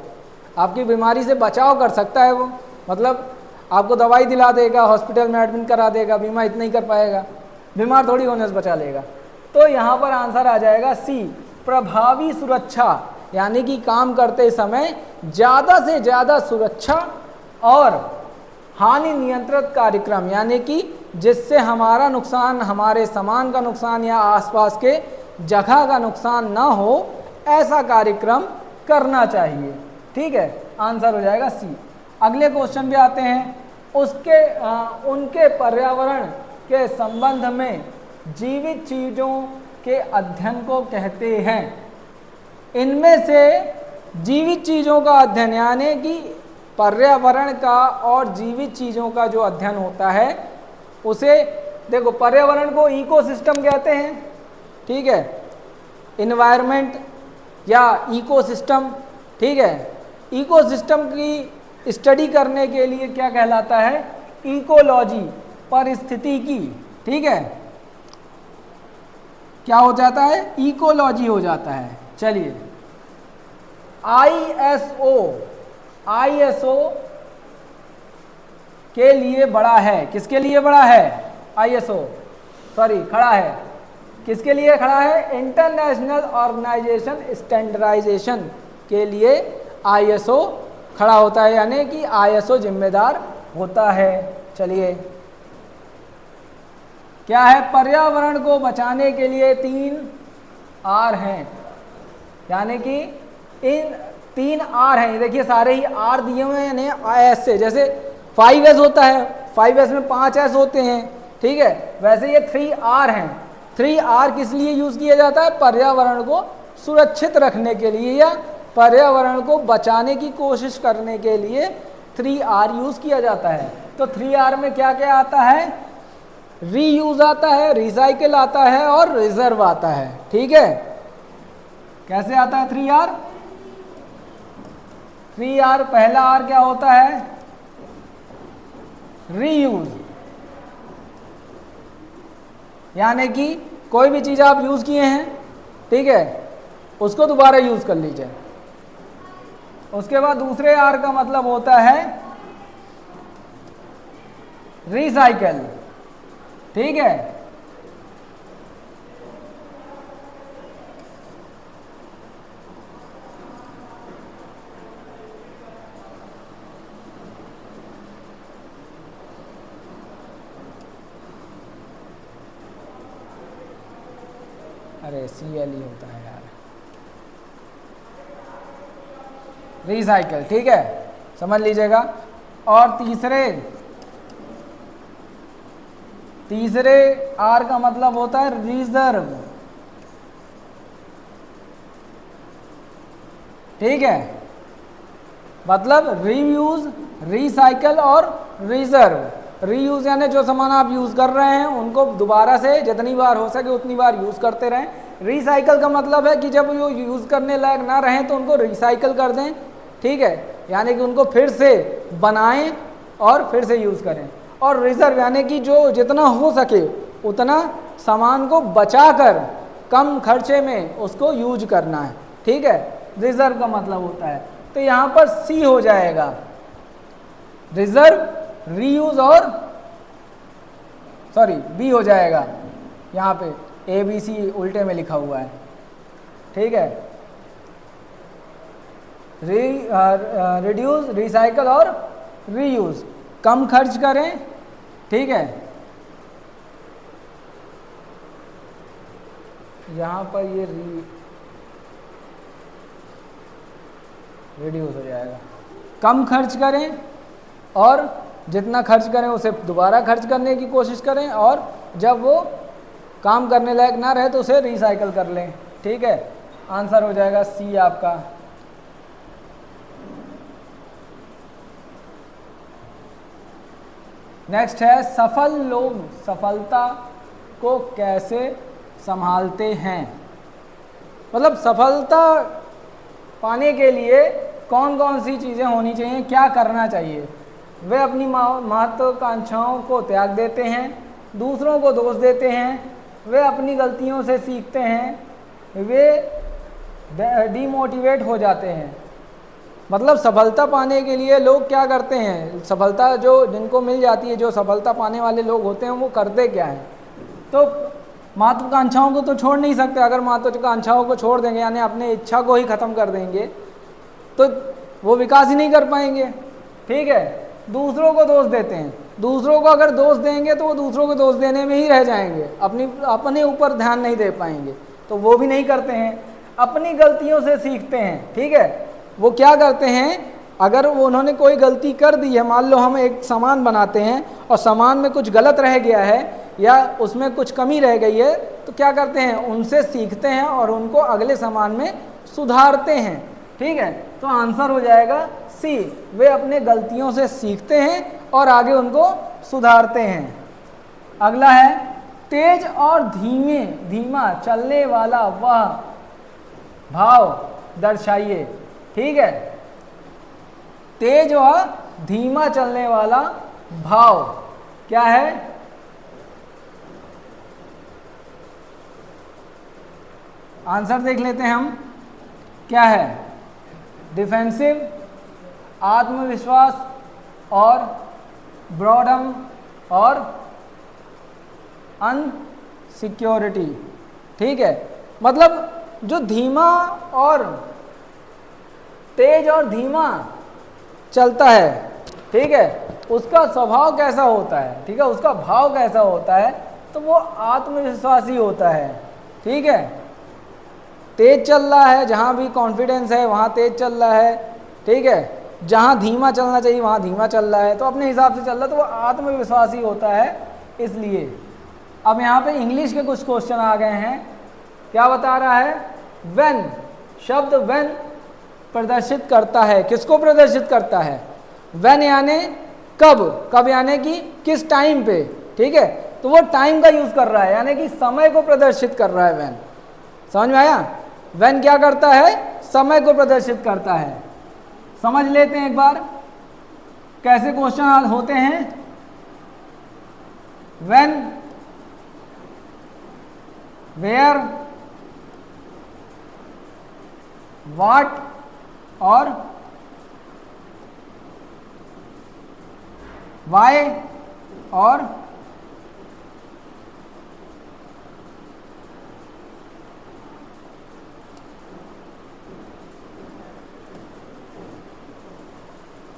आपकी बीमारी से बचाव कर सकता है वो, मतलब आपको दवाई दिला देगा, हॉस्पिटल में एडमिट करा देगा, बीमा इतना ही कर पाएगा, बीमार थोड़ी होने से बचा लेगा। तो यहाँ पर आंसर आ जाएगा सी, प्रभावी सुरक्षा, यानी कि काम करते समय ज़्यादा से ज़्यादा सुरक्षा और हानि नियंत्रित कार्यक्रम, यानी कि जिससे हमारा नुकसान, हमारे सामान का नुकसान या आसपास के जगह का नुकसान ना हो, ऐसा कार्यक्रम करना चाहिए। ठीक है, आंसर हो जाएगा सी। अगले क्वेश्चन पे आते हैं, उनके पर्यावरण के संबंध में जीवित चीज़ों के अध्ययन को कहते हैं। इनमें से जीवित चीज़ों का अध्ययन, यानी कि पर्यावरण का और जीवित चीज़ों का जो अध्ययन होता है उसे, देखो पर्यावरण को इकोसिस्टम कहते हैं, ठीक है, इन्वायरमेंट या इकोसिस्टम, ठीक है। इकोसिस्टम की स्टडी करने के लिए क्या कहलाता है, इकोलॉजी, परिस्थितिकी, ठीक है, क्या हो जाता है, इकोलॉजी हो जाता है। चलिए, आईएसओ के लिए बड़ा है, किसके लिए बड़ा है, आईएसओ खड़ा है, किसके लिए खड़ा है, इंटरनेशनल ऑर्गेनाइजेशन स्टैंडर्डाइजेशन के लिए आईएसओ खड़ा होता है, यानी कि आईएसओ जिम्मेदार होता है। चलिए, क्या है, पर्यावरण को बचाने के लिए 3 आर हैं, यानी कि इन 3 आर हैं, देखिए सारे ही आर दिए हुए हैं, यानी एस से, जैसे 5S होता है, 5S में 5S होते हैं, ठीक है, वैसे ये 3 आर हैं। 3 आर किस लिए यूज़ किया जाता है, पर्यावरण को सुरक्षित रखने के लिए या पर्यावरण को बचाने की कोशिश करने के लिए 3 आर यूज़ किया जाता है। तो 3 आर में क्या क्या आता है, रीयूज आता है, रिसाइकिल आता है और रिजर्व आता है, ठीक है। कैसे आता है 3 आर, 3 आर, पहला आर क्या होता है, रीयूज, यानी कि कोई भी चीज़ आप यूज़ किए हैं, ठीक है, उसको दोबारा यूज़ कर लीजिए। उसके बाद दूसरे आर का मतलब होता है रिसाइकल, ठीक है। अरे CL ही होता है यार, रिसाइकल, ठीक है, समझ लीजिएगा। और तीसरे आर का मतलब होता है रिजर्व, ठीक है, मतलब रीयूज, रिसाइकल और रिजर्व। रीयूज यानी जो सामान आप यूज़ कर रहे हैं उनको दोबारा से जितनी बार हो सके उतनी बार यूज़ करते रहें। रिसाइकल का मतलब है कि जब वो यूज़ करने लायक ना रहें तो उनको रिसाइकल कर दें, ठीक है, यानी कि उनको फिर से बनाएं और फिर से यूज़ करें। और रिजर्व यानी कि जो जितना हो सके उतना सामान को बचाकर कम खर्चे में उसको यूज करना है, ठीक है, रिजर्व का मतलब होता है। तो यहाँ पर सी हो जाएगा, रिजर्व, रीयूज और बी हो जाएगा, यहाँ पे ABC उल्टे में लिखा हुआ है, ठीक है, रिड्यूस, रिसाइकल और रीयूज, कम खर्च करें, ठीक है। यहाँ पर ये रिड्यूस हो जाएगा, कम खर्च करें और जितना खर्च करें उसे दोबारा खर्च करने की कोशिश करें, और जब वो काम करने लायक ना रहे तो उसे रिसाइकल कर लें, ठीक है। आंसर हो जाएगा सी आपका। नेक्स्ट है, सफल लोग सफलता को कैसे संभालते हैं, मतलब सफलता पाने के लिए कौन कौन सी चीज़ें होनी चाहिए, क्या करना चाहिए। वे अपनी महत्वाकांक्षाओं को त्याग देते हैं, दूसरों को दोष देते हैं, वे अपनी गलतियों से सीखते हैं, वे डीमोटिवेट हो जाते हैं। मतलब सफलता पाने के लिए लोग क्या करते हैं, सफलता जो जिनको मिल जाती है, जो सफलता पाने वाले लोग होते हैं, वो करते क्या हैं? तो महत्वाकांक्षाओं को तो छोड़ नहीं सकते। अगर महत्वाकांक्षाओं को छोड़ देंगे, यानी अपने इच्छा को ही ख़त्म कर देंगे, तो वो विकास ही नहीं कर पाएंगे। ठीक है, दूसरों को दोष देते हैं। दूसरों को अगर दोष देंगे तो वो दूसरों को दोष देने में ही रह जाएंगे, अपने ऊपर ध्यान नहीं दे पाएंगे, तो वो भी नहीं करते हैं। अपनी गलतियों से सीखते हैं। ठीक है, वो क्या करते हैं, अगर उन्होंने कोई गलती कर दी है, मान लो हम एक सामान बनाते हैं और सामान में कुछ गलत रह गया है या उसमें कुछ कमी रह गई है, तो क्या करते हैं, उनसे सीखते हैं और उनको अगले सामान में सुधारते हैं। ठीक है, तो आंसर हो जाएगा सी, वे अपने गलतियों से सीखते हैं और आगे उनको सुधारते हैं। अगला है, तेज और धीमा चलने वाला वह भाव दर्शाइए। ठीक है, तेज और धीमा चलने वाला भाव क्या है? आंसर देख लेते हैं हम, क्या है? डिफेंसिव, आत्मविश्वास और ब्रॉडम और अनसिक्योरिटी। ठीक है, मतलब जो धीमा और तेज और धीमा चलता है, ठीक है, उसका स्वभाव कैसा होता है? ठीक है, उसका भाव कैसा होता है? तो वो आत्मविश्वासी होता है। ठीक है, तेज चल रहा है, जहाँ भी कॉन्फिडेंस है वहाँ तेज चल रहा है। ठीक है, जहाँ धीमा चलना चाहिए वहाँ धीमा चल रहा है, तो अपने हिसाब से चल रहा है, तो वो आत्मविश्वासी होता है। इसलिए अब यहाँ पे इंग्लिश के कुछ क्वेश्चन आ गए हैं। क्या बता रहा है? व्हेन, शब्द व्हेन प्रदर्शित करता है, किसको प्रदर्शित करता है? व्हेन यानी कब, कब यानी कि किस टाइम पे। ठीक है, तो वो टाइम का यूज कर रहा है, यानी कि समय को प्रदर्शित कर रहा है व्हेन। समझ में आया? व्हेन क्या करता है? समय को प्रदर्शित करता है। समझ लेते हैं एक बार कैसे क्वेश्चन होते हैं। व्हेन, वेयर, व्हाट और वाई और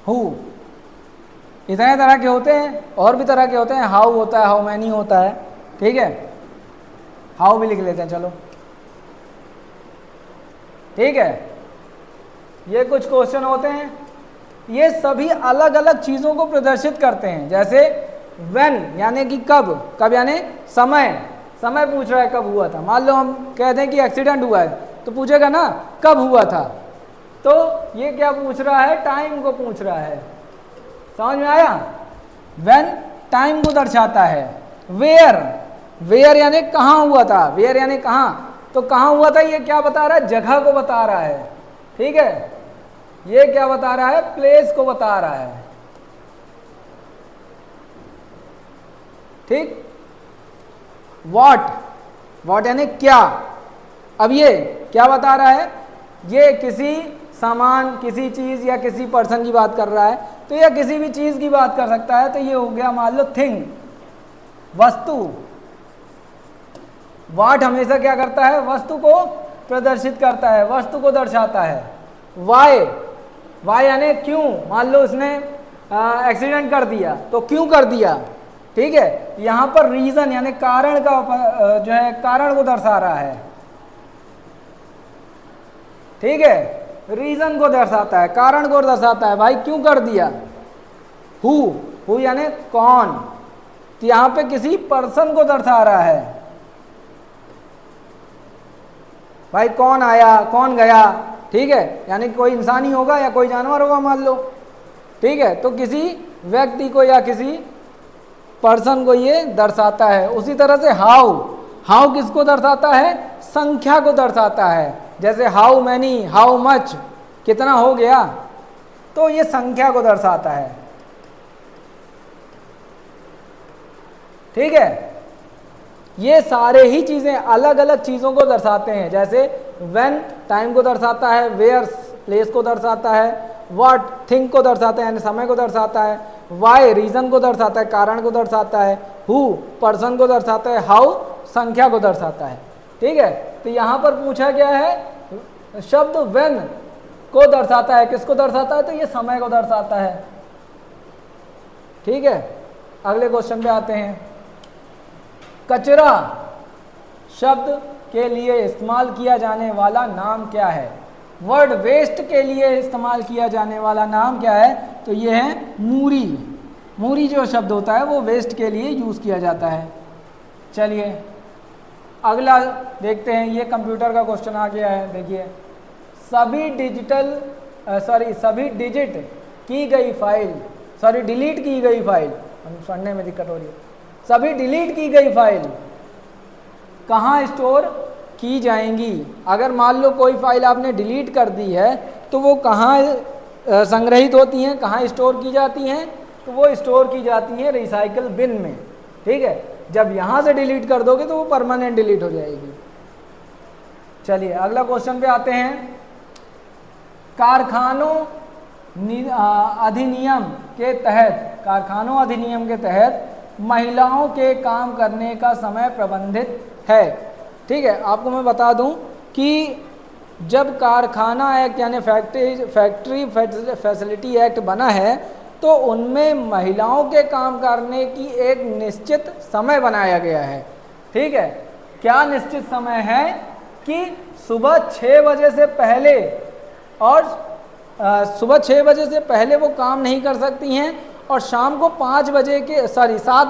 हु। इतने तरह के होते हैं, और भी तरह के होते हैं। हाउ होता है, हाउ मैनी होता है। ठीक है, हाउ भी लिख लेते हैं, चलो। ठीक है, ये कुछ क्वेश्चन होते हैं, ये सभी अलग अलग चीज़ों को प्रदर्शित करते हैं। जैसे व्हेन यानी कि कब, कब यानी समय, समय पूछ रहा है कब हुआ था। मान लो हम कहते हैं कि एक्सीडेंट हुआ है, तो पूछेगा ना कब हुआ था, तो ये क्या पूछ रहा है? टाइम को पूछ रहा है। समझ में आया? व्हेन टाइम को दर्शाता है। वेयर, वेयर यानी कहाँ हुआ था, वेयर यानी कहाँ, तो कहाँ हुआ था ये क्या बता रहा है? जगह को बता रहा है। ठीक है, ये क्या बता रहा है? प्लेस को बता रहा है। ठीक, व्हाट, व्हाट यानी क्या। अब ये क्या बता रहा है? ये किसी सामान, किसी चीज या किसी पर्सन की बात कर रहा है, तो यह किसी भी चीज की बात कर सकता है। तो ये हो गया मान लो थिंग, वस्तु। व्हाट हमेशा क्या करता है? वस्तु को प्रदर्शित करता है, वस्तु को दर्शाता है। वाई, वाई यानी क्यों। मान लो उसने एक्सीडेंट कर दिया, तो क्यों कर दिया। ठीक है, यहाँ पर रीजन यानी कारण का जो है कारण को दर्शा रहा है। ठीक है, रीजन को दर्शाता है, कारण को दर्शाता है। भाई क्यों कर दिया। हु यानी कौन, तो यहाँ पे किसी पर्सन को दर्शा रहा है। भाई कौन आया, कौन गया। ठीक है, यानी कोई इंसान ही होगा या कोई जानवर होगा मान लो। ठीक है, तो किसी व्यक्ति को या किसी पर्सन को ये दर्शाता है। उसी तरह से हाउ, हाउ किसको दर्शाता है? संख्या को दर्शाता है। जैसे हाउ मैनी, हाउ मच, कितना हो गया, तो ये संख्या को दर्शाता है। ठीक है, ये सारे ही चीज़ें अलग अलग चीज़ों को दर्शाते हैं। जैसे व्हेन टाइम को दर्शाता है, वेयर प्लेस को दर्शाता है, व्हाट थिंग को दर्शाता है यानी समय को दर्शाता है, वाई रीज़न को दर्शाता है, कारण को दर्शाता है, हु पर्सन को दर्शाता है, हाउ संख्या को दर्शाता है। ठीक है, तो यहाँ पर पूछा गया है शब्द व्हेन को दर्शाता है, किसको दर्शाता है, तो ये समय को दर्शाता है। ठीक है, अगले क्वेश्चन पे आते हैं। कचरा शब्द के लिए इस्तेमाल किया जाने वाला नाम क्या है? वर्ड वेस्ट के लिए इस्तेमाल किया जाने वाला नाम क्या है? तो ये है मूरी। मूरी जो शब्द होता है वो वेस्ट के लिए यूज़ किया जाता है। चलिए अगला देखते हैं, ये कंप्यूटर का क्वेश्चन आ गया है। देखिए, सभी डिजिट की गई फाइल, डिलीट की गई फाइल, हम पढ़ने में दिक्कत हो रही है, सभी डिलीट की गई फाइल कहाँ स्टोर की जाएंगी? अगर मान लो कोई फाइल आपने डिलीट कर दी है तो वो कहाँ संग्रहित होती हैं, कहाँ स्टोर की जाती हैं? तो वो स्टोर की जाती हैं रिसाइकल बिन में। ठीक है, जब यहाँ से डिलीट कर दोगे तो वो परमानेंट डिलीट हो जाएगी। चलिए अगला क्वेश्चन पे आते हैं। कारखानों अधिनियम के तहत महिलाओं के काम करने का समय प्रतिबंधित है। ठीक है, आपको मैं बता दूं कि जब कारखाना एक्ट यानी फैक्ट्री फैसिलिटी एक्ट बना है तो उनमें महिलाओं के काम करने की एक निश्चित समय बनाया गया है। ठीक है, क्या निश्चित समय है कि सुबह 6 बजे से पहले और सुबह 6 बजे से पहले वो काम नहीं कर सकती हैं और शाम को 7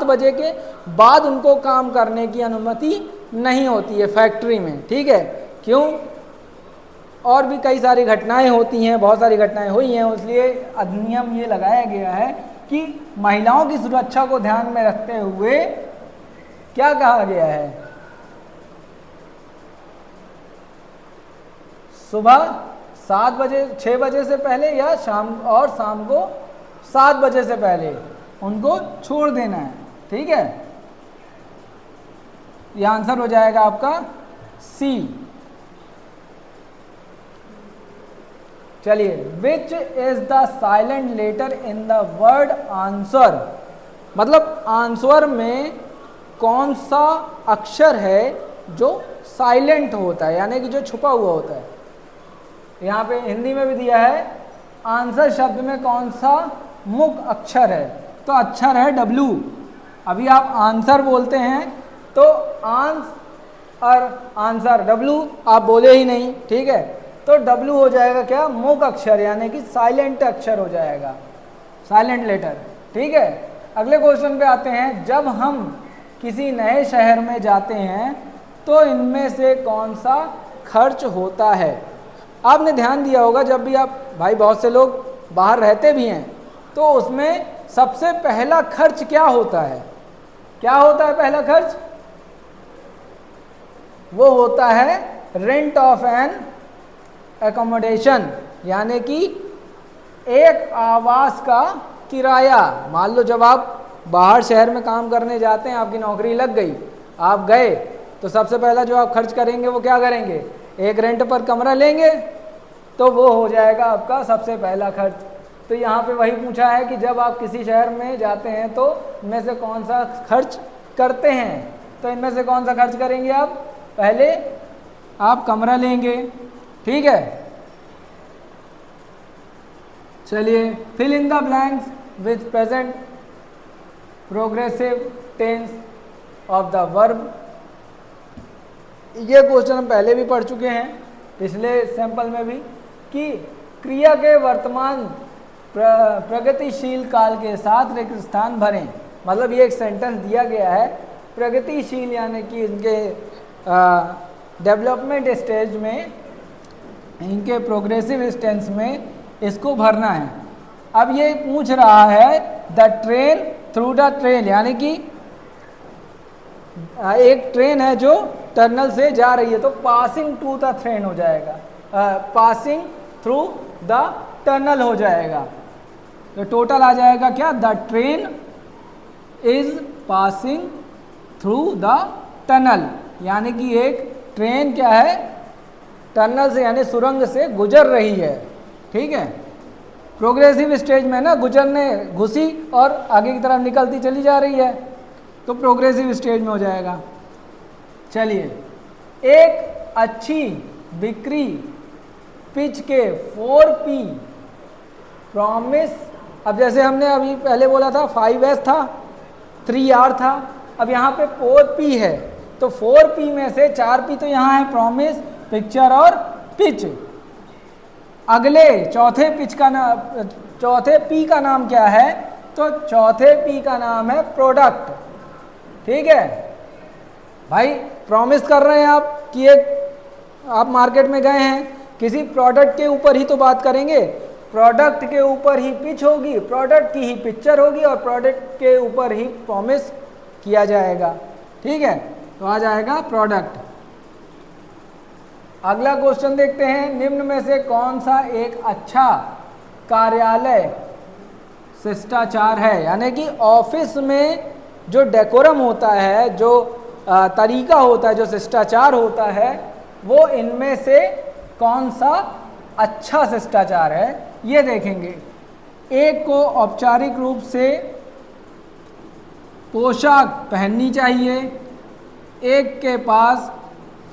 बजे के बाद उनको काम करने की अनुमति नहीं होती है फैक्ट्री में। ठीक है, क्यों? और भी कई सारी घटनाएं होती हैं, बहुत सारी घटनाएं हुई हैं, इसलिए अधिनियम ये लगाया गया है कि महिलाओं की सुरक्षा को ध्यान में रखते हुए क्या कहा गया है, सुबह 6 बजे से पहले या शाम को 7 बजे से पहले उनको छोड़ देना है। ठीक है, ये आंसर हो जाएगा आपका सी। चलिए, which is the silent letter in the word answer? मतलब आंसर में कौन सा अक्षर है जो साइलेंट होता है यानी कि जो छुपा हुआ होता है? यहाँ पे हिंदी में भी दिया है, आंसर शब्द में कौन सा मुख्य अक्षर है? तो अक्षर है W। अभी आप आंसर बोलते हैं तो आंसर W आप बोले ही नहीं। ठीक है, तो W हो जाएगा क्या? मुख्य अक्षर यानी कि साइलेंट अक्षर हो जाएगा, साइलेंट लेटर। ठीक है, अगले क्वेश्चन पे आते हैं। जब हम किसी नए शहर में जाते हैं तो इनमें से कौन सा खर्च होता है? आपने ध्यान दिया होगा, जब भी आप, भाई बहुत से लोग बाहर रहते भी हैं, तो उसमें सबसे पहला खर्च क्या होता है? क्या होता है पहला खर्च? वो होता है रेंट ऑफ एन एकोमोडेशन यानी कि एक आवास का किराया। मान लो जब आप बाहर शहर में काम करने जाते हैं, आपकी नौकरी लग गई, आप गए, तो सबसे पहला जो आप खर्च करेंगे वो क्या करेंगे? एक रेंट पर कमरा लेंगे, तो वो हो जाएगा आपका सबसे पहला खर्च। तो यहाँ पे वही पूछा है कि जब आप किसी शहर में जाते हैं तो इनमें से कौन सा खर्च करते हैं? तो इनमें से कौन सा खर्च करेंगे आप? पहले आप कमरा लेंगे। ठीक है, चलिए, fill in the blanks with present progressive tense of the verb. ये क्वेश्चन हम पहले भी पढ़ चुके हैं, पिछले सैंपल में भी, कि क्रिया के वर्तमान प्रगतिशील काल के साथ रिक्त स्थान भरें। मतलब ये एक सेंटेंस दिया गया है, प्रगतिशील यानी कि इनके डेवलपमेंट स्टेज में, इनके प्रोग्रेसिव स्टेज में इसको भरना है। अब ये पूछ रहा है the train through the train यानी कि एक ट्रेन है जो टनल से जा रही है, तो पासिंग टू द ट्रेन हो जाएगा, पासिंग थ्रू द टनल हो जाएगा। तो टोटल आ जाएगा क्या? The train is passing through the tunnel, यानी कि एक ट्रेन क्या है, टनल से यानी सुरंग से गुजर रही है। ठीक है, प्रोग्रेसिव स्टेज में ना गुजरने घुसी और आगे की तरफ निकलती चली जा रही है, तो प्रोग्रेसिव स्टेज में हो जाएगा। चलिए, एक अच्छी बिक्री पिच के 4P प्रॉमिस, अब जैसे हमने अभी पहले बोला था 5S था, 3R था, अब यहाँ पे 4P है, तो 4P में से 4P तो यहाँ है प्रॉमिस, पिक्चर और पिच। अगले चौथे पिच का नाम, चौथे P का नाम क्या है, तो चौथे P का नाम है प्रोडक्ट। ठीक है भाई, प्रॉमिस कर रहे हैं आप कि एक आप मार्केट में गए हैं, किसी प्रोडक्ट के ऊपर ही तो बात करेंगे, प्रोडक्ट के ऊपर ही पिच होगी, प्रोडक्ट की ही पिक्चर होगी और प्रोडक्ट के ऊपर ही प्रॉमिस किया जाएगा। ठीक है, तो आ जाएगा प्रोडक्ट। अगला क्वेश्चन देखते हैं, निम्न में से कौन सा एक अच्छा कार्यालय शिष्टाचार है, यानी कि ऑफिस में जो डेकोरम होता है, जो तरीका होता है, जो शिष्टाचार होता है, वो इनमें से कौन सा अच्छा शिष्टाचार है, ये देखेंगे। एक को औपचारिक रूप से पोशाक पहननी चाहिए, एक के पास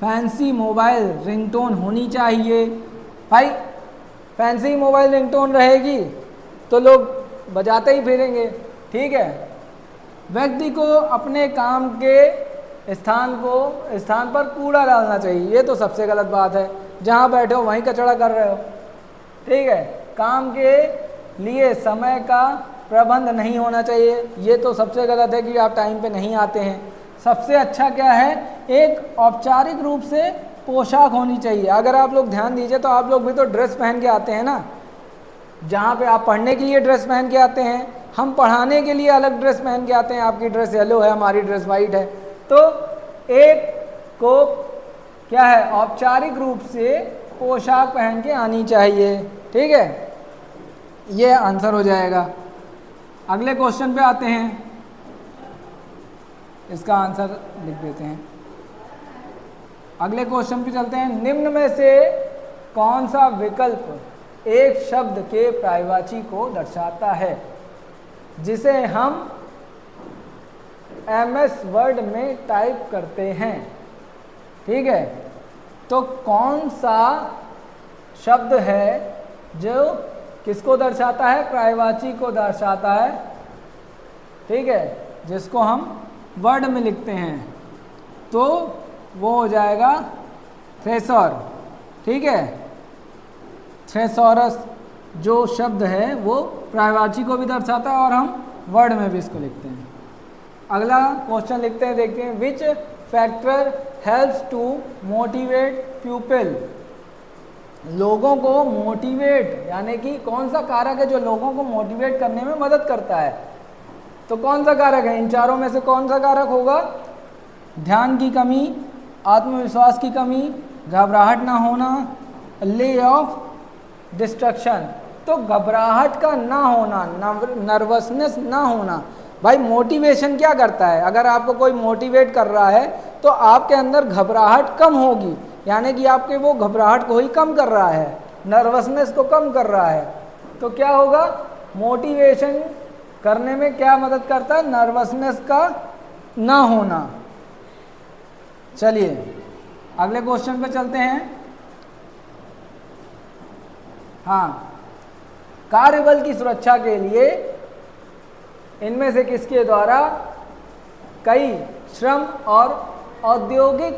फैंसी मोबाइल रिंगटोन होनी चाहिए। भाई फैंसी मोबाइल रिंगटोन रहेगी तो लोग बजाते ही फिरेंगे। ठीक है, व्यक्ति को अपने काम के स्थान पर कूड़ा डालना चाहिए, ये तो सबसे गलत बात है, जहाँ बैठे हो वहीं कचरा कर रहे हो। ठीक है, काम के लिए समय का प्रबंध नहीं होना चाहिए, ये तो सबसे गलत है कि आप टाइम पे नहीं आते हैं। सबसे अच्छा क्या है, एक औपचारिक रूप से पोशाक होनी चाहिए। अगर आप लोग ध्यान दीजिए तो आप लोग भी तो ड्रेस पहन के आते हैं ना, जहाँ पे आप पढ़ने के लिए ड्रेस पहन के आते हैं, हम पढ़ाने के लिए अलग ड्रेस पहन के आते हैं। आपकी ड्रेस येलो है, हमारी ड्रेस वाइट है, तो एक को क्या है, औपचारिक रूप से पोशाक पहन के आनी चाहिए। ठीक है, ये आंसर हो जाएगा। अगले क्वेश्चन पे आते हैं, इसका आंसर लिख देते हैं। अगले क्वेश्चन पे चलते हैं, निम्न में से कौन सा विकल्प एक शब्द के पर्यायवाची को दर्शाता है, जिसे हम MS वर्ड में टाइप करते हैं। ठीक है, तो कौन सा शब्द है जो किसको दर्शाता है, पर्यायवाची को दर्शाता है। ठीक है, जिसको हम वर्ड में लिखते हैं, तो वो हो जाएगा थ्रेसर। ठीक है, थ्रेसोरस जो शब्द है वो पर्यायवाची को भी दर्शाता है और हम वर्ड में भी इसको लिखते हैं। अगला क्वेश्चन लिखते हैं, देखते हैं, which factor helps to motivate people. लोगों को मोटिवेट, यानी कि कौन सा कारक है जो लोगों को मोटिवेट करने में मदद करता है, तो कौन सा कारक है, इन चारों में से कौन सा कारक होगा, ध्यान की कमी, आत्मविश्वास की कमी, घबराहट ना होना, ले ऑफ डिस्ट्रक्शन। तो घबराहट का ना होना, नर्वसनेस ना होना। भाई मोटिवेशन क्या करता है, अगर आपको कोई मोटिवेट कर रहा है तो आपके अंदर घबराहट कम होगी, यानी कि आपके वो घबराहट को ही कम कर रहा है, नर्वसनेस को कम कर रहा है। तो क्या होगा, मोटिवेशन करने में क्या मदद करता है, नर्वसनेस का ना होना। चलिए अगले क्वेश्चन पे चलते हैं। हाँ, कार्यबल की सुरक्षा के लिए इनमें से किसके द्वारा कई श्रम और औद्योगिक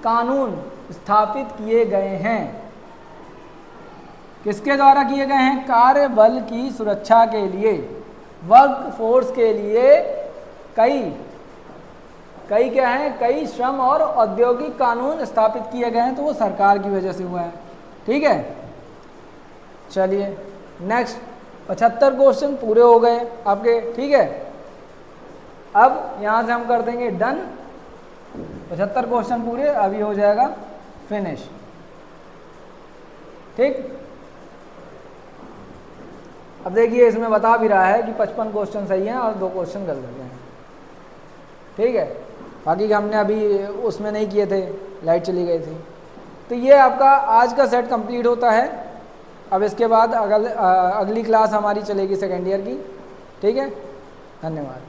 कानून स्थापित किए गए हैं, किसके द्वारा किए गए हैं, कार्यबल की सुरक्षा के लिए, वर्क फोर्स के लिए कई क्या हैं, कई श्रम और औद्योगिक कानून स्थापित किए गए हैं, तो वो सरकार की वजह से हुआ है। ठीक है, चलिए नेक्स्ट, 75 क्वेश्चन पूरे हो गए आपके। ठीक है, अब यहाँ से हम कर देंगे डन, 75 क्वेश्चन पूरे, अभी हो जाएगा फिनिश। ठीक, अब देखिए इसमें बता भी रहा है कि 55 क्वेश्चन सही हैं और 2 क्वेश्चन गलत हैं। ठीक है, बाकी हमने अभी उसमें नहीं किए थे, लाइट चली गई थी। तो ये आपका आज का सेट कंप्लीट होता है। अब इसके बाद अगली क्लास हमारी चलेगी सेकेंड ईयर की। ठीक है, धन्यवाद।